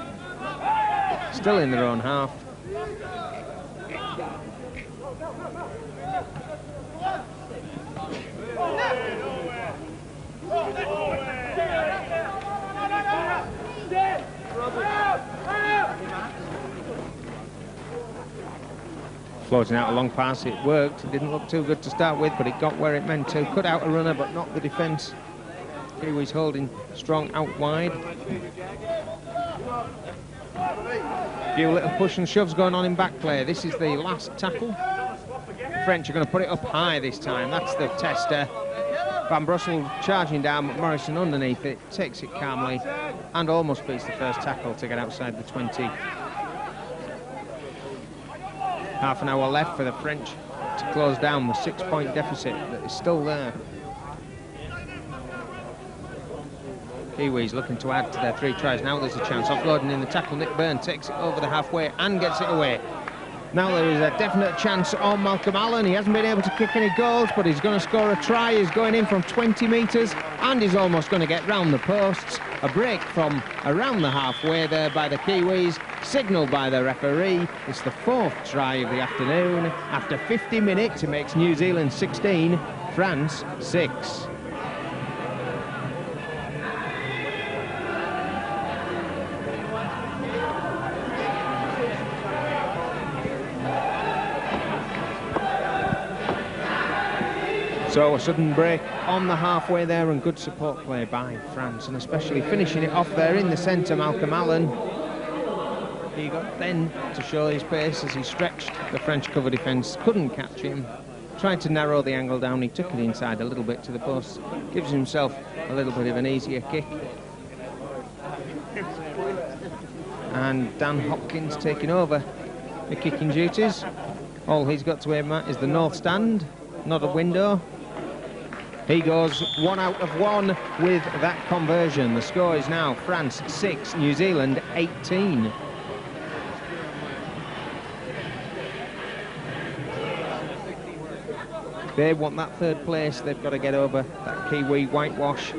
Still in their own half. Floating out a long pass, it worked. It didn't look too good to start with, but it got where it meant to. Cut out a runner, but not the defence. Kiwis holding strong out wide. A few little push and shoves going on in back play. This is the last tackle. The French are going to put it up high this time. That's the tester. Van Brussel charging down, but Morrison underneath it, takes it calmly, and almost beats the first tackle to get outside the 20. Half an hour left for the French to close down the 6-point deficit that is still there. Kiwis looking to add to their 3 tries. Now there's a chance. Offloading in the tackle. Nick Byrne takes it over the halfway and gets it away. Now there is a definite chance on Malcolm Allen. He hasn't been able to kick any goals, but he's going to score a try. He's going in from 20 metres and he's almost going to get round the posts. A break from around the halfway there by the Kiwis, signalled by the referee. It's the 4th try of the afternoon. After 50 minutes, it makes New Zealand 16, France 6. So a sudden break on the halfway there, and good support play by France, and especially finishing it off there in the centre, Malcolm Allen. He got then to show his pace as he stretched the French cover defence, couldn't catch him, tried to narrow the angle down, he took it inside a little bit to the post, gives himself a little bit of an easier kick. And Dan Hopkins taking over the kicking duties. All he's got to aim at is the north stand, not a window. He goes 1 out of 1 with that conversion. The score is now France 6, New Zealand 18. They want that 3rd place. They've got to get over that Kiwi whitewash.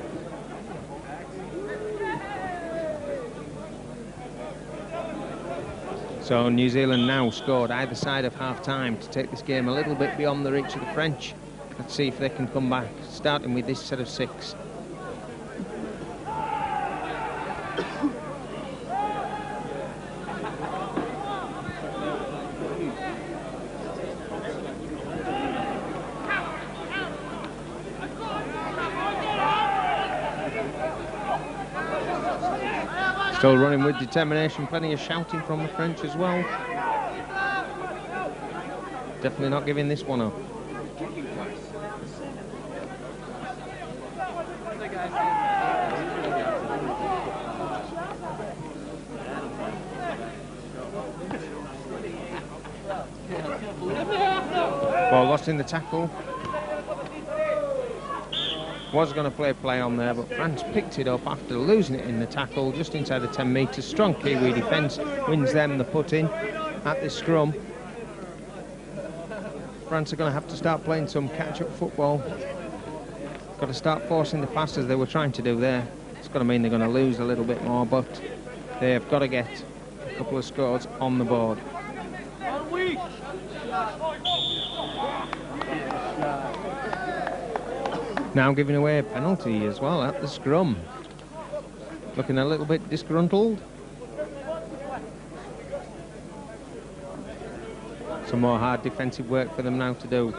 So New Zealand now scored either side of half-time to take this game a little bit beyond the reach of the French. Let's see if they can come back, starting with this set of 6. Still running with determination, plenty of shouting from the French as well. Definitely not giving this one up. Ball lost in the tackle. Was going to play on there, but France picked it up after losing it in the tackle just inside the 10 metres. Strong Kiwi defence wins them the put-in at this scrum. France are going to have to start playing some catch-up football. Got to start forcing the passes they were trying to do there. It's going to mean they're going to lose a little bit more, but they have got to get a couple of scores on the board. Now giving away a penalty as well at the scrum. Looking a little bit disgruntled. Some more hard defensive work for them now to do.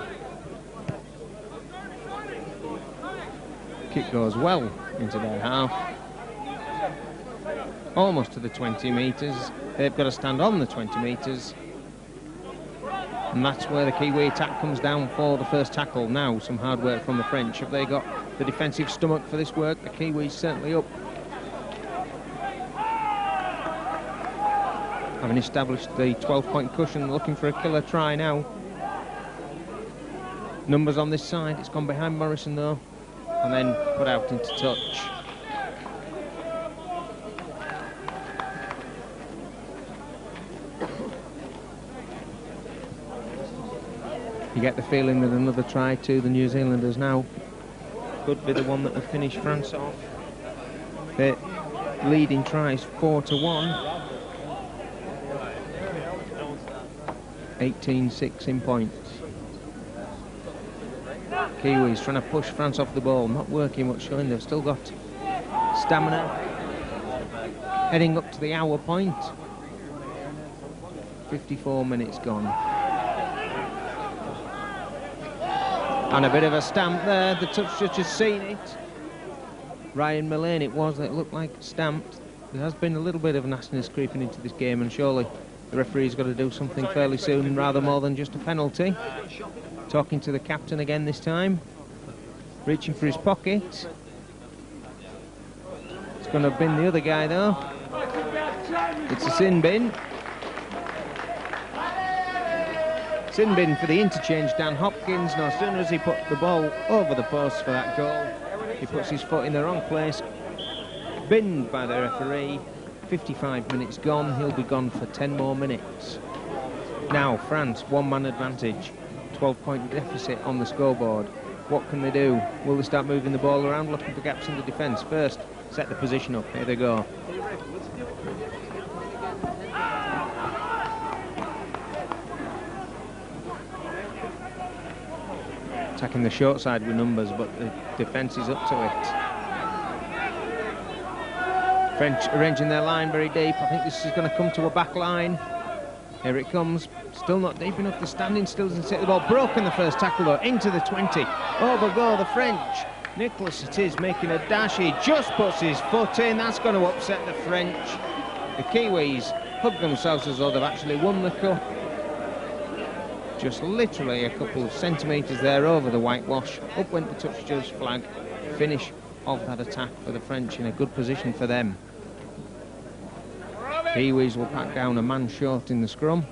Kick goes well into their half. Almost to the 20 metres. They've got to stand on the 20 metres. And that's where the Kiwi attack comes down for the first tackle. Now some hard work from the French. Have they got the defensive stomach for this work? The Kiwis certainly up. Having established the 12-point cushion, looking for a killer try now. Numbers on this side. It's gone behind Morrison though, and then put out into touch. You get the feeling that another try to the New Zealanders now could be the one that would finish France off. Their leading tries 4-1. 18-6 in points. Kiwis trying to push France off the ball, not working much, showing they've still got stamina. Heading up to the hour point. 54 minutes gone. And a bit of a stamp there, the touch judge has seen it. Ryan Mullane it was, that looked like stamped. There has been a little bit of nastiness creeping into this game, and surely the referee's got to do something fairly soon, rather more than just a penalty. Talking to the captain again this time. Reaching for his pocket. It's going to have been the other guy though. It's a sin bin. Sin bin for the interchange, Dan Hopkins. No sooner as he put the ball over the post for that goal, he puts his foot in the wrong place. Binned by the referee. 55 minutes gone. He'll be gone for 10 more minutes. Now France, one-man advantage. 12-point deficit on the scoreboard. What can they do? Will they start moving the ball around, looking for gaps in the defence? First, set the position up. Here they go. Attacking the short side with numbers, but the defence is up to it. French arranging their line very deep. I think this is going to come to a back line. Here it comes. Still not deep enough. The standing still doesn't sit the ball. Broken the first tackle though. Into the 20. Over go the French. Nicholas it is making a dash. He just puts his foot in. That's going to upset the French. The Kiwis hug themselves as though they've actually won the cup. Just literally a couple of centimetres there over the whitewash. Up went the touch judge flag. Finish of that attack for the French in a good position for them. Kiwis will pack down a man short in the scrum,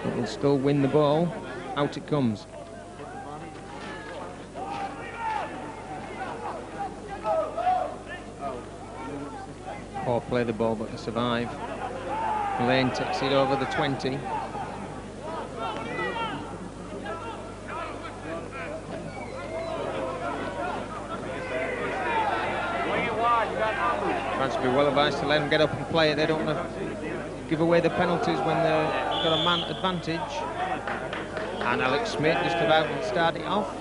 but will still win the ball. Out it comes. Or play the ball, but they survive. Lane takes it over the 20. France will be well advised to let them get up and play it. They don't want to give away the penalties when they've got a man advantage. And Alex Smith just about to start it off.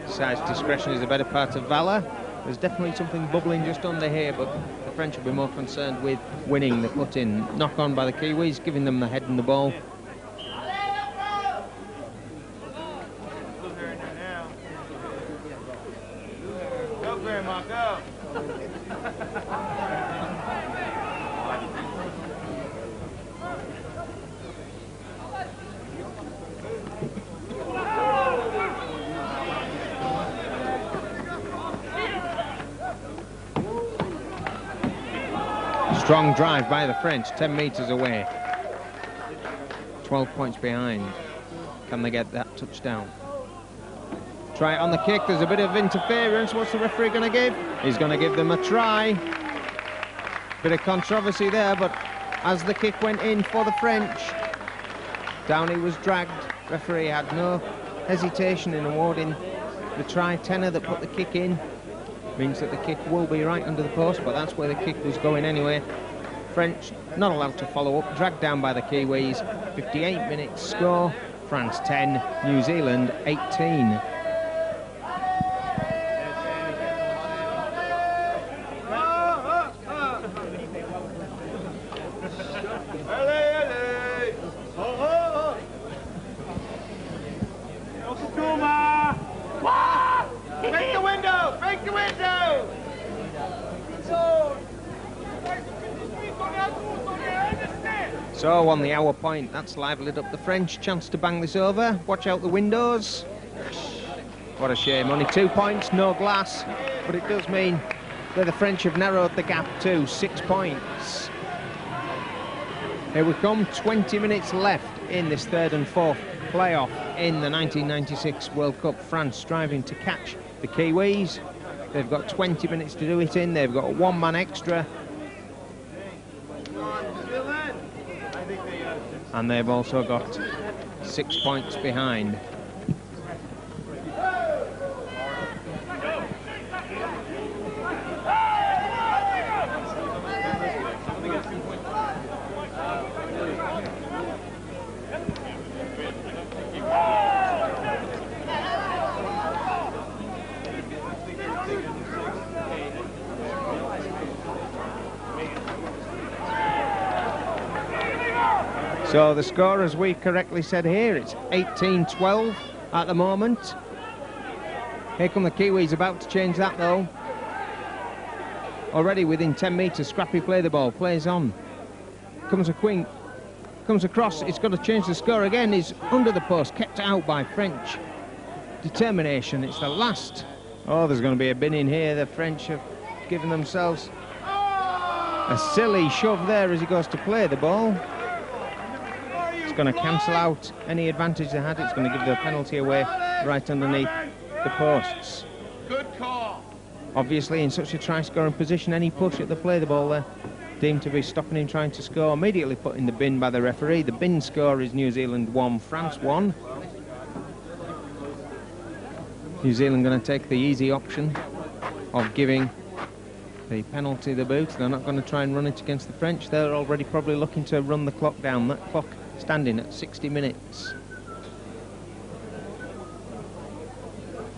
Decides discretion is the better part of valour. There's definitely something bubbling just under here, but the French will be more concerned with winning the put-in. Knock on by the Kiwis, giving them the head and the ball. Strong drive by the French, 10 metres away. 12 points behind. Can they get that touchdown? Try it on the kick, there's a bit of interference. What's the referee going to give? He's going to give them a try. Bit of controversy there, but as the kick went in for the French, Downey was dragged. Referee had no hesitation in awarding the try. Tenner that put the kick in means that the kick will be right under the post, but that's where the kick was going anyway. French not allowed to follow up, dragged down by the Kiwis. 58 minutes score, France 10, New Zealand 18. So on the hour point, that's livelied up the French. Chance to bang this over. Watch out the windows. What a shame. Only 2 points, no glass. But it does mean that the French have narrowed the gap to 6 points. Here we come. 20 minutes left in this third and fourth playoff in the 1996 World Cup. France striving to catch the Kiwis. They've got 20 minutes to do it in. They've got 1 man extra. And they've also got 6 points behind. So the score, as we correctly said here, it's 18-12 at the moment. Here come the Kiwis, about to change that though. Already within 10 metres, Scrappy play the ball, plays on. Comes a Quink, comes across, it's got to change the score again, is under the post, kept out by French. Determination, it's the last. Oh, there's going to be a bin in here. The French have given themselves a silly shove there as he goes to play the ball. It's going to cancel out any advantage they had. It's going to give the penalty away right underneath the posts. Good call. Obviously, in such a try-scoring position, any push at the play the ball there deemed to be stopping him trying to score. Immediately put in the bin by the referee. The bin score is New Zealand 1, France 1. New Zealand going to take the easy option of giving the penalty the boot. They're not going to try and run it against the French. They're already probably looking to run the clock down. That clock standing at 60 minutes.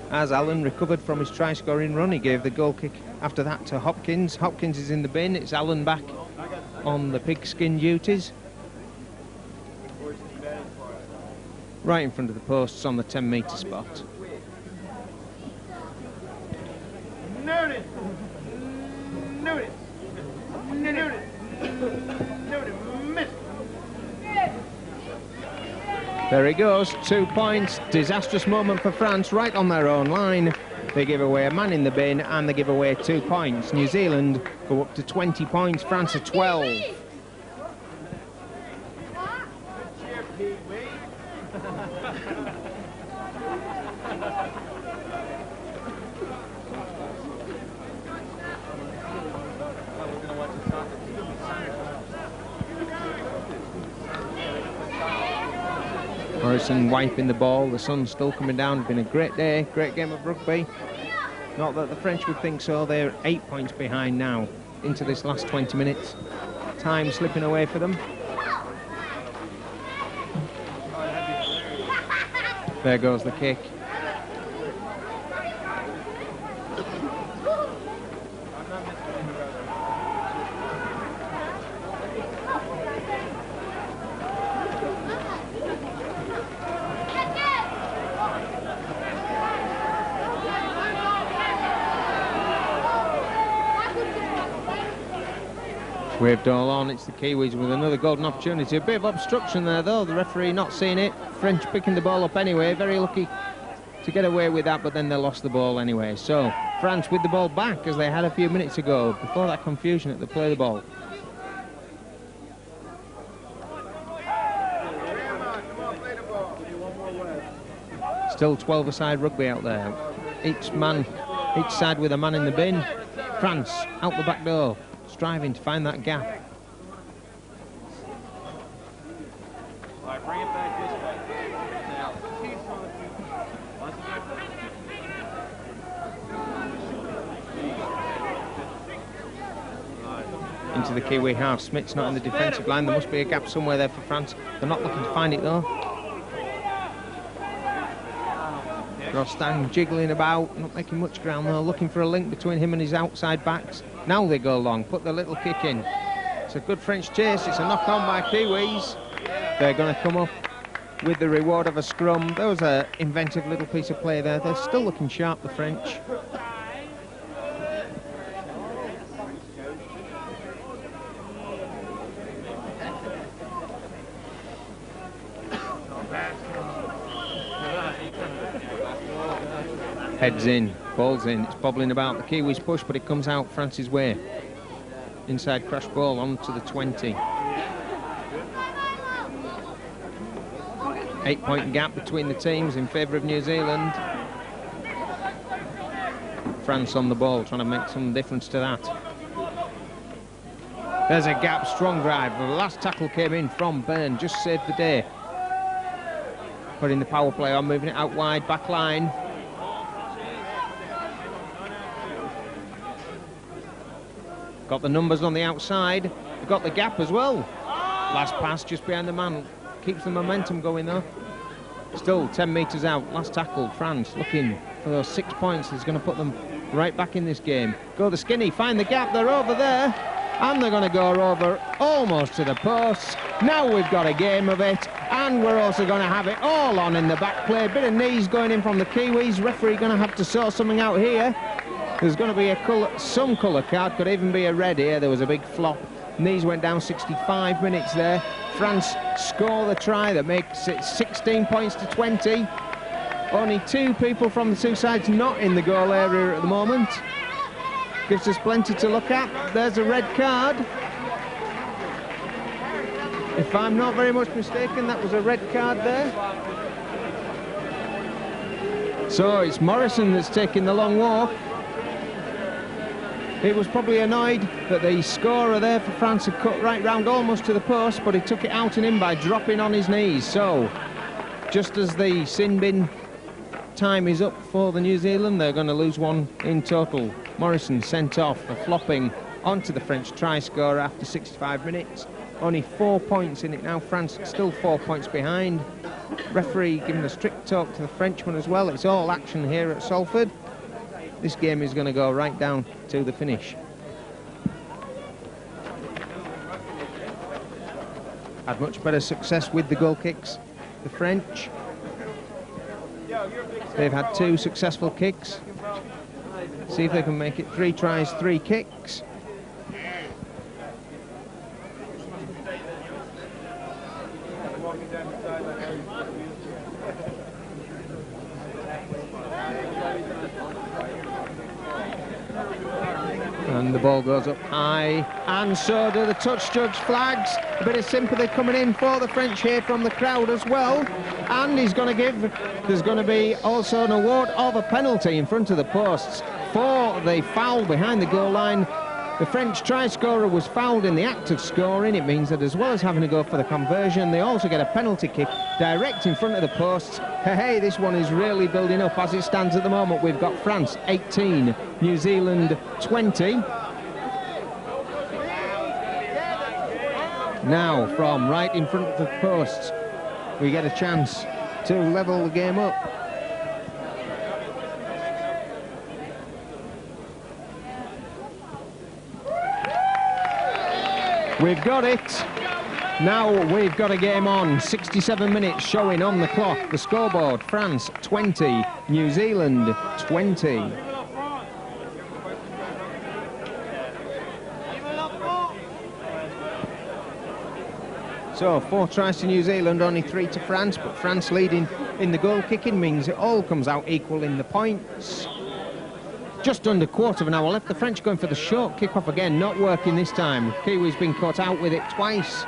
As Allen recovered from his try-scoring run, he gave the goal kick after that to Hopkins. Hopkins is in the bin. It's Allen back on the pigskin duties. Right in front of the posts on the 10-metre spot. Noted. Missed. There he goes, 2 points. Disastrous moment for France right on their own line. They give away a man in the bin and they give away 2 points. New Zealand go up to 20 points, France are 12. Morrison wiping the ball, the sun's still coming down. It's been a great day, great game of rugby. Not that the French would think so. They're 8 points behind now into this last 20 minutes. Time slipping away for them. There goes the kick. Waved all on, it's the Kiwis with another golden opportunity. A bit of obstruction there though, the referee not seeing it. French picking the ball up anyway, very lucky to get away with that, but then they lost the ball anyway. So France with the ball back as they had a few minutes ago, before that confusion at the play the ball. Still 12-a-side rugby out there. Each side with a man in the bin. France out the back door, striving to find that gap. Bring it back this way. Into the Kiwi half. Smith's not in the defensive line. There must be a gap somewhere there for France. They're not looking to find it though. Rostang jiggling about, not making much ground though, looking for a link between him and his outside backs. Now they go long, put the little kick in. It's a good French chase, it's a knock on by Kiwis. They're going to come up with the reward of a scrum. There was an inventive little piece of play there. They're still looking sharp, the French. Heads in, ball's in, it's bobbling about. The Kiwis push, but it comes out France's way. Inside crash ball onto the 20. 8-point gap between the teams in favour of New Zealand. France on the ball, trying to make some difference to that. There's a gap, strong drive. The last tackle came in from Byrne, just saved the day. Putting the power play on, moving it out wide, back line. Got the numbers on the outside. We've got the gap as well. Last pass just behind the man. Keeps the momentum going though. Still 10 metres out. Last tackle. France looking for those 6 points. That's going to put them right back in this game. Go the skinny. Find the gap. They're over there. And they're going to go over almost to the post. Now we've got a game of it. And we're also going to have it all on in the back play. Bit of knees going in from the Kiwis. Referee going to have to sort something out here. There's going to be some colour card, could even be a red here. There was a big flop. Knees went down 65 minutes there. France score the try that makes it 16 points to 20. Only 2 people from the 2 sides not in the goal area at the moment. Gives us plenty to look at. There's a red card. If I'm not very much mistaken, that was a red card there. So it's Morrison that's taking the long walk. He was probably annoyed that the scorer there for France had cut right round almost to the post, but he took it out and in by dropping on his knees. So, just as the sin bin time is up for the New Zealand, they're going to lose 1 in total. Morrison sent off, a flopping onto the French try scorer after 65 minutes. Only 4 points in it now. France still 4 points behind. Referee giving a strict talk to the Frenchman as well. It's all action here at Salford. This game is going to go right down to the finish. Had much better success with the goal kicks, the French. They've had 2 successful kicks. See if they can make it 3 tries, 3 kicks. And the ball goes up high, and so do the touch judge flags. A bit of sympathy coming in for the French here from the crowd as well. And he's going to give, there's going to be also an award of a penalty in front of the posts for the foul behind the goal line. The French try scorer was fouled in the act of scoring. It means that as well as having to go for the conversion, they also get a penalty kick direct in front of the posts. Hey, this one is really building up as it stands at the moment. We've got France 18, New Zealand 20. Now, from right in front of the posts, we get a chance to level the game up. We've got it. Now we've got a game on. 67 minutes showing on the clock. The scoreboard, France 20, New Zealand 20. So 4 tries to New Zealand, only 3 to France, but France leading in the goal kicking means it all comes out equal in the points. Just under quarter of an hour left. The French going for the short kick-off again, not working this time. Kiwi's been caught out with it twice.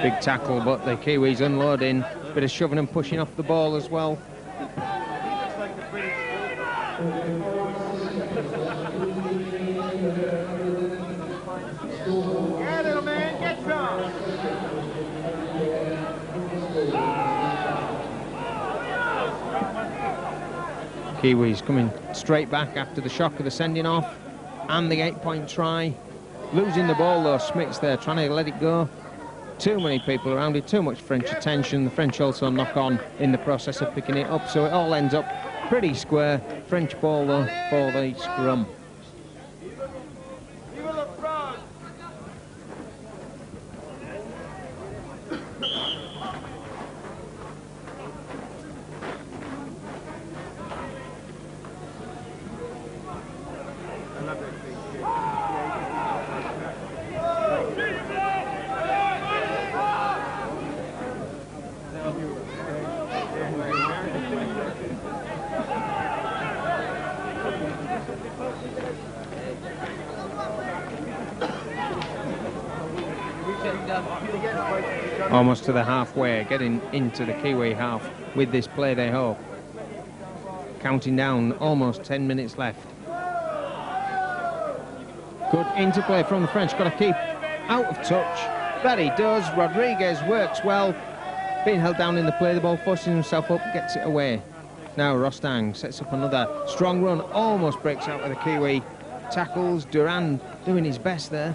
Big tackle, but the Kiwis unloading. Bit of shoving and pushing off the ball as well. Yeah, little man, get some. Kiwis coming straight back after the shock of the sending off and the 8-point try. Losing the ball though, Smith's there trying to let it go. Too many people around it, too much French attention. The French also knock on in the process of picking it up, so it all ends up pretty square. French ball though for the scrum. Almost to the halfway, getting into the Kiwi half with this play, they hope. Counting down, almost 10 minutes left. Good interplay from the French, got to keep out of touch. That he does. Rodriguez works well. Being held down in the play, the ball forcing himself up, gets it away. Now Rostang sets up another strong run, almost breaks out with a Kiwi. Tackles, Duran doing his best there.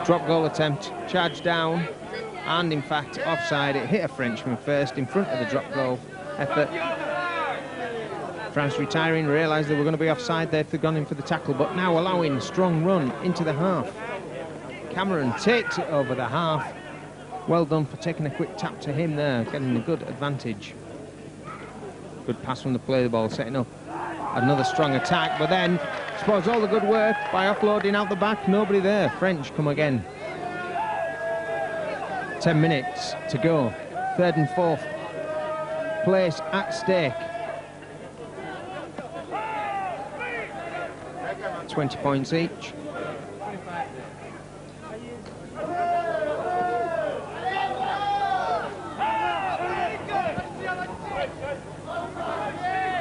Drop goal attempt, charged down, and in fact offside. It hit a Frenchman first in front of the drop goal effort. France retiring, realised they were going to be offside there if they'd gone in for the tackle, but now allowing a strong run into the half. Cameron takes it over the half. Well done for taking a quick tap to him there, getting a good advantage. Good pass from the play the ball, setting up another strong attack, but then spoils all the good work by offloading out the back. Nobody there. French come again. 10 minutes to go. Third and fourth place at stake. 20 points each.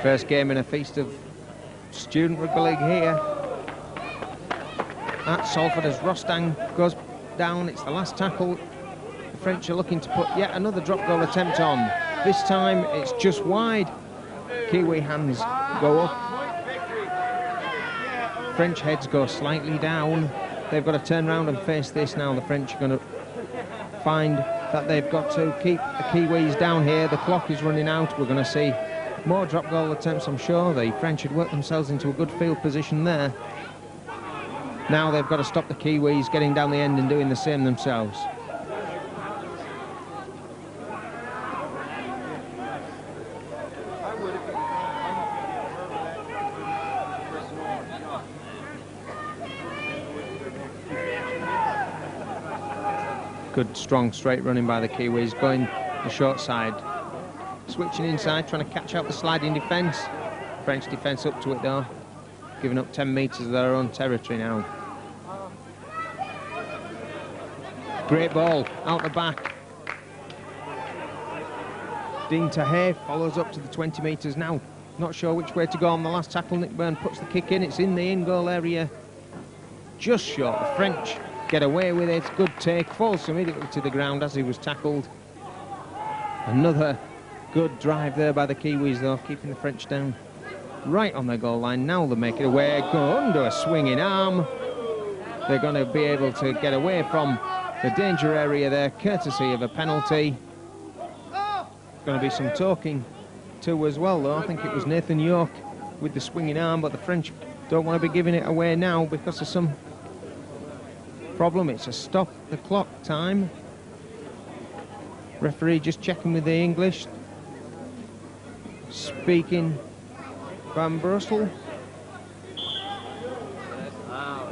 First game in a feast of student rugby league here at Salford as Rostang goes down. It's the last tackle. The French are looking to put yet another drop goal attempt on. This time it's just wide. Kiwi hands go up. French heads go slightly down. They've got to turn around and face this now. The French are going to find that they've got to keep the Kiwis down here. The clock is running out. We're going to see more drop goal attempts, I'm sure. The French had worked themselves into a good field position there. Now they've got to stop the Kiwis getting down the end and doing the same themselves. Good, strong, straight running by the Kiwis, going the short side. Switching inside, trying to catch out the sliding defence. French defence up to it though. Giving up 10 metres of their own territory now. Great ball, out the back. Dean Tahay follows up to the 20 metres now. Not sure which way to go on the last tackle. Nick Byrne puts the kick in. It's in the in-goal area. Just short. The French get away with it. Good take. Falls immediately to the ground as he was tackled. Another good drive there by the Kiwis though, keeping the French down right on their goal line. Now they'll make it away. Go under a swinging arm. They're going to be able to get away from the danger area there, courtesy of a penalty. Going to be some talking to as well though. I think it was Nathan York with the swinging arm, but the French don't want to be giving it away now because of some problem. It's a stop the clock time. Referee just checking with the English. Speaking Van Brussel.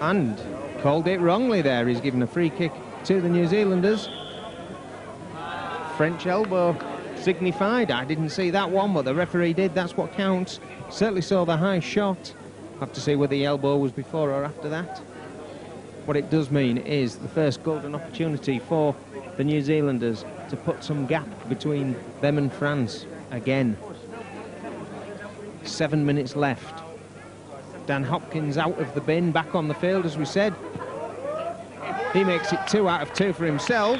And called it wrongly there. He's given a free kick to the New Zealanders. French elbow signified. I didn't see that one, but the referee did. That's what counts. Certainly saw the high shot. Have to see whether the elbow was before or after that. what it does mean is the first golden opportunity for the New Zealanders to put some gap between them and France again. 7 minutes left. Dan Hopkins out of the bin, back on the field, as we said. He makes it 2 out of 2 for himself,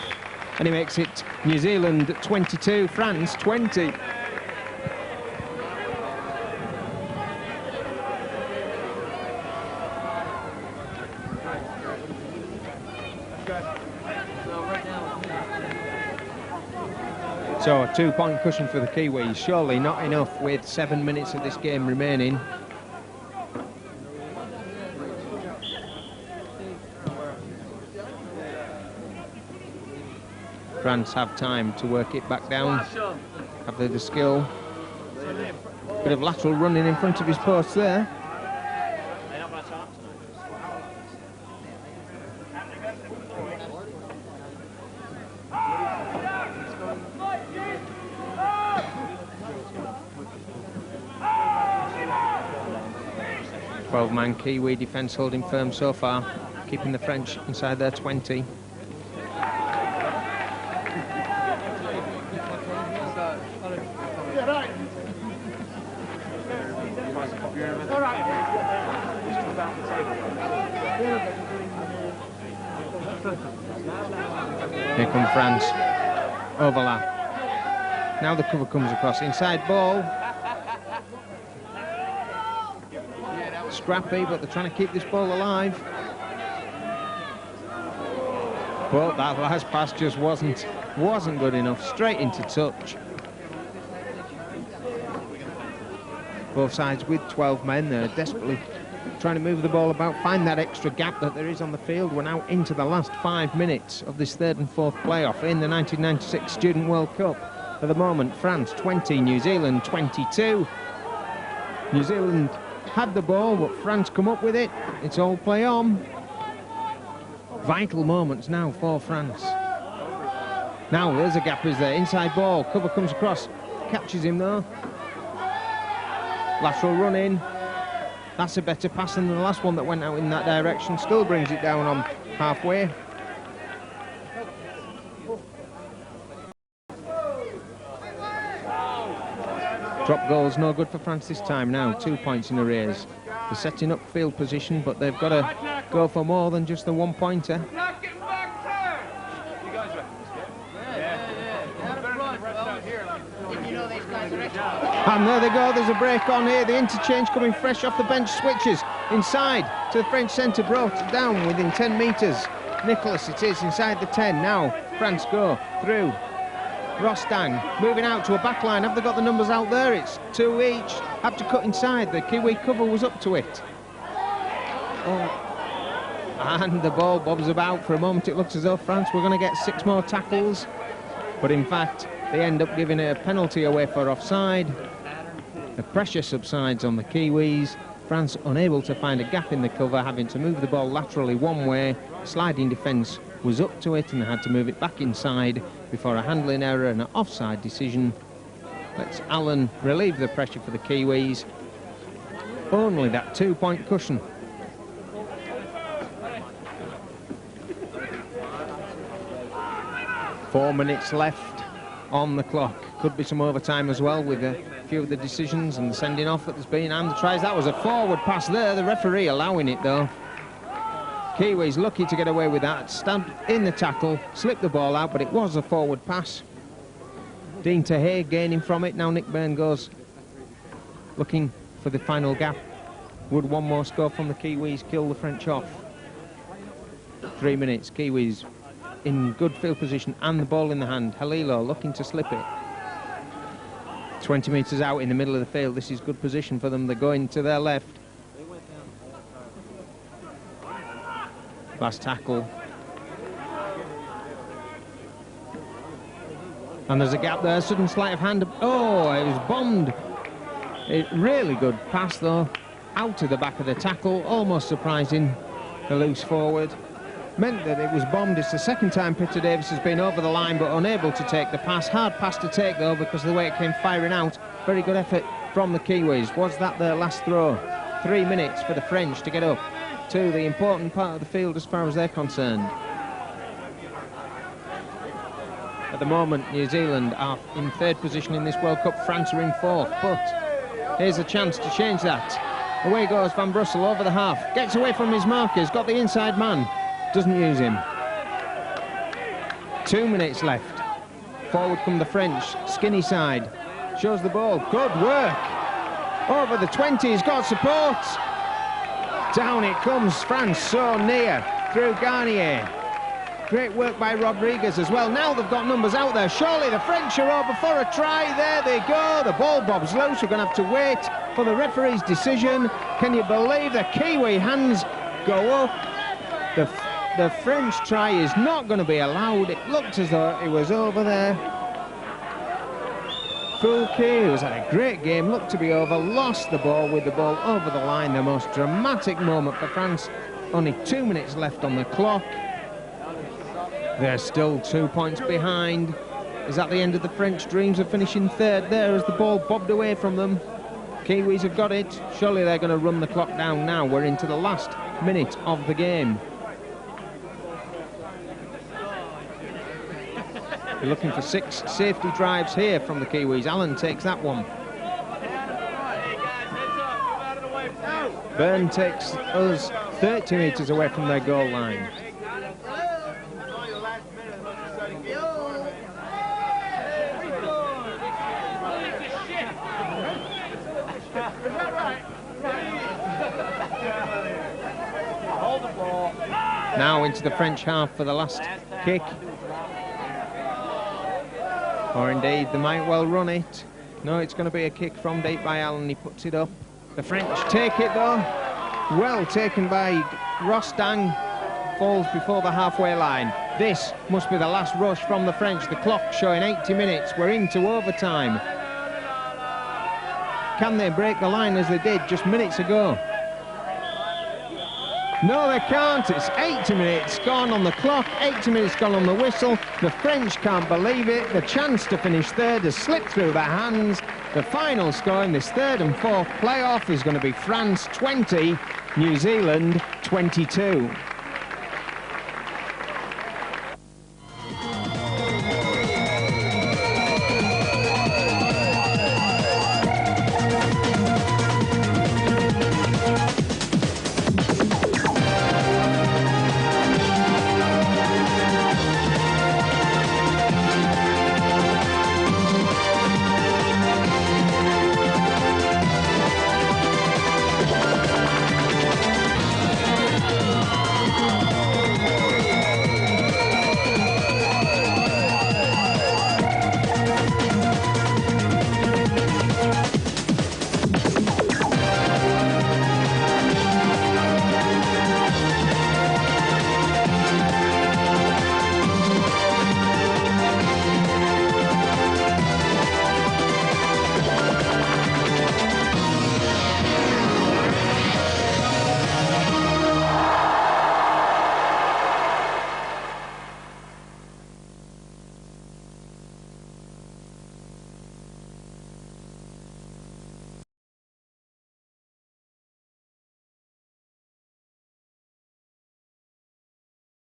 and he makes it New Zealand 22, France 20. So a 2-point cushion for the Kiwis, surely not enough with 7 minutes of this game remaining. France have time to work it back down, have the skill. Bit of lateral running in front of his post there. Man Kiwi defence holding firm so far, keeping the French inside their 20. Here come France. Overlap. Now the cover comes across. Inside ball. Scrappy, but they're trying to keep this ball alive. But that last pass just wasn't good enough. Straight into touch. Both sides with 12 men. They're desperately trying to move the ball about, find that extra gap that there is on the field. We're now into the last 5 minutes of this 3rd and 4th playoff in the 1996 Student World Cup. For the moment, France 20, New Zealand 22. New Zealand had the ball, but France come up with it. It's all play on. Vital moments now for France. Now there's a gap, is there? Inside ball, cover comes across, catches him though. Lateral run in. That's a better pass than the last one that went out in that direction. Still brings it down on halfway. Drop goals, no good for France this time now. 2 points in arrears. They're setting up field position, but they've got to go for more than just the 1-pointer. And there they go, there's a break on here. The interchange coming fresh off the bench, switches inside to the French centre, brought down within 10 metres. Nicholas it is inside the 10. Now France go through. Rostang moving out to a back line. Have they got the numbers out there? It's 2 each. Have to cut inside. The Kiwi cover was up to it. Oh. And the ball bobs about. For a moment it looks as though France were going to get 6 more tackles, but in fact they end up giving a penalty away for offside. The pressure subsides on the Kiwis. France unable to find a gap in the cover, having to move the ball laterally one way. Sliding defence was up to it and they had to move it back inside before a handling error and an offside decision lets Allen relieve the pressure for the Kiwis. Only that 2-point cushion. Four minutes left on the clock. Could be some overtime as well with a few of the decisions and the sending off that there's been, and the tries. That was a forward pass there, the referee allowing it though. Kiwis lucky to get away with that. Stabbed in the tackle, slipped the ball out, but it was a forward pass. Dean Tahir gaining from it. Now Nick Byrne goes looking for the final gap. Would one more score from the Kiwis kill the French off? 3 minutes, Kiwis in good field position and the ball in the hand. Halilo looking to slip it. 20 metres out in the middle of the field. This is good position for them. They're going to their left. Last tackle. And there's a gap there, sudden sleight of hand. Oh, it was bombed. Really good pass though, out to the back of the tackle, almost surprising the loose forward. Meant that it was bombed. It's the second time Peter Davis has been over the line but unable to take the pass. Hard pass to take though because of the way it came firing out. Very good effort from the Kiwis. Was that their last throw? 3 minutes for the French to get up to the important part of the field as far as they're concerned. At the moment, New Zealand are in third position in this World Cup. France are in fourth, but here's a chance to change that. Away goes Van Brussel over the half. Gets away from his markers, got the inside man. Doesn't use him. 2 minutes left. Forward come the French, skinny side. Shows the ball, good work. Over the 20, he's got support. Down it comes, France so near. Through Garnier. Great work by Rodriguez as well. Now they've got numbers out there. Surely the French are over for a try. There they go. The ball bobs loose. We're going to have to wait for the referee's decision. Can you believe the Kiwi hands go up? The French try is not going to be allowed. It looked as though it was over there. Fulke, who's had a great game, looked to be over, lost the ball with the ball over the line. The most dramatic moment for France. Only 2 minutes left on the clock. They're still 2 points behind. Is that the end of the French dreams of finishing third there as the ball bobbed away from them? Kiwis have got it. Surely they're going to run the clock down now. We're into the last minute of the game. We're looking for 6 safety drives here from the Kiwis. Allen takes that one. Byrne takes us 30 metres away from their goal line. Now into the French half for the last kick. Or indeed, they might well run it. No, it's going to be a kick from deep by Allen. He puts it up. The French take it though. Well taken by Rostang. Falls before the halfway line. This must be the last rush from the French. The clock showing 80 minutes. We're into overtime. Can they break the line as they did just minutes ago? No, they can't. It's 80 minutes gone on the clock, 80 minutes gone on the whistle. The French can't believe it. The chance to finish third has slipped through their hands. The final score in this third and fourth playoff is going to be France 20, New Zealand 22.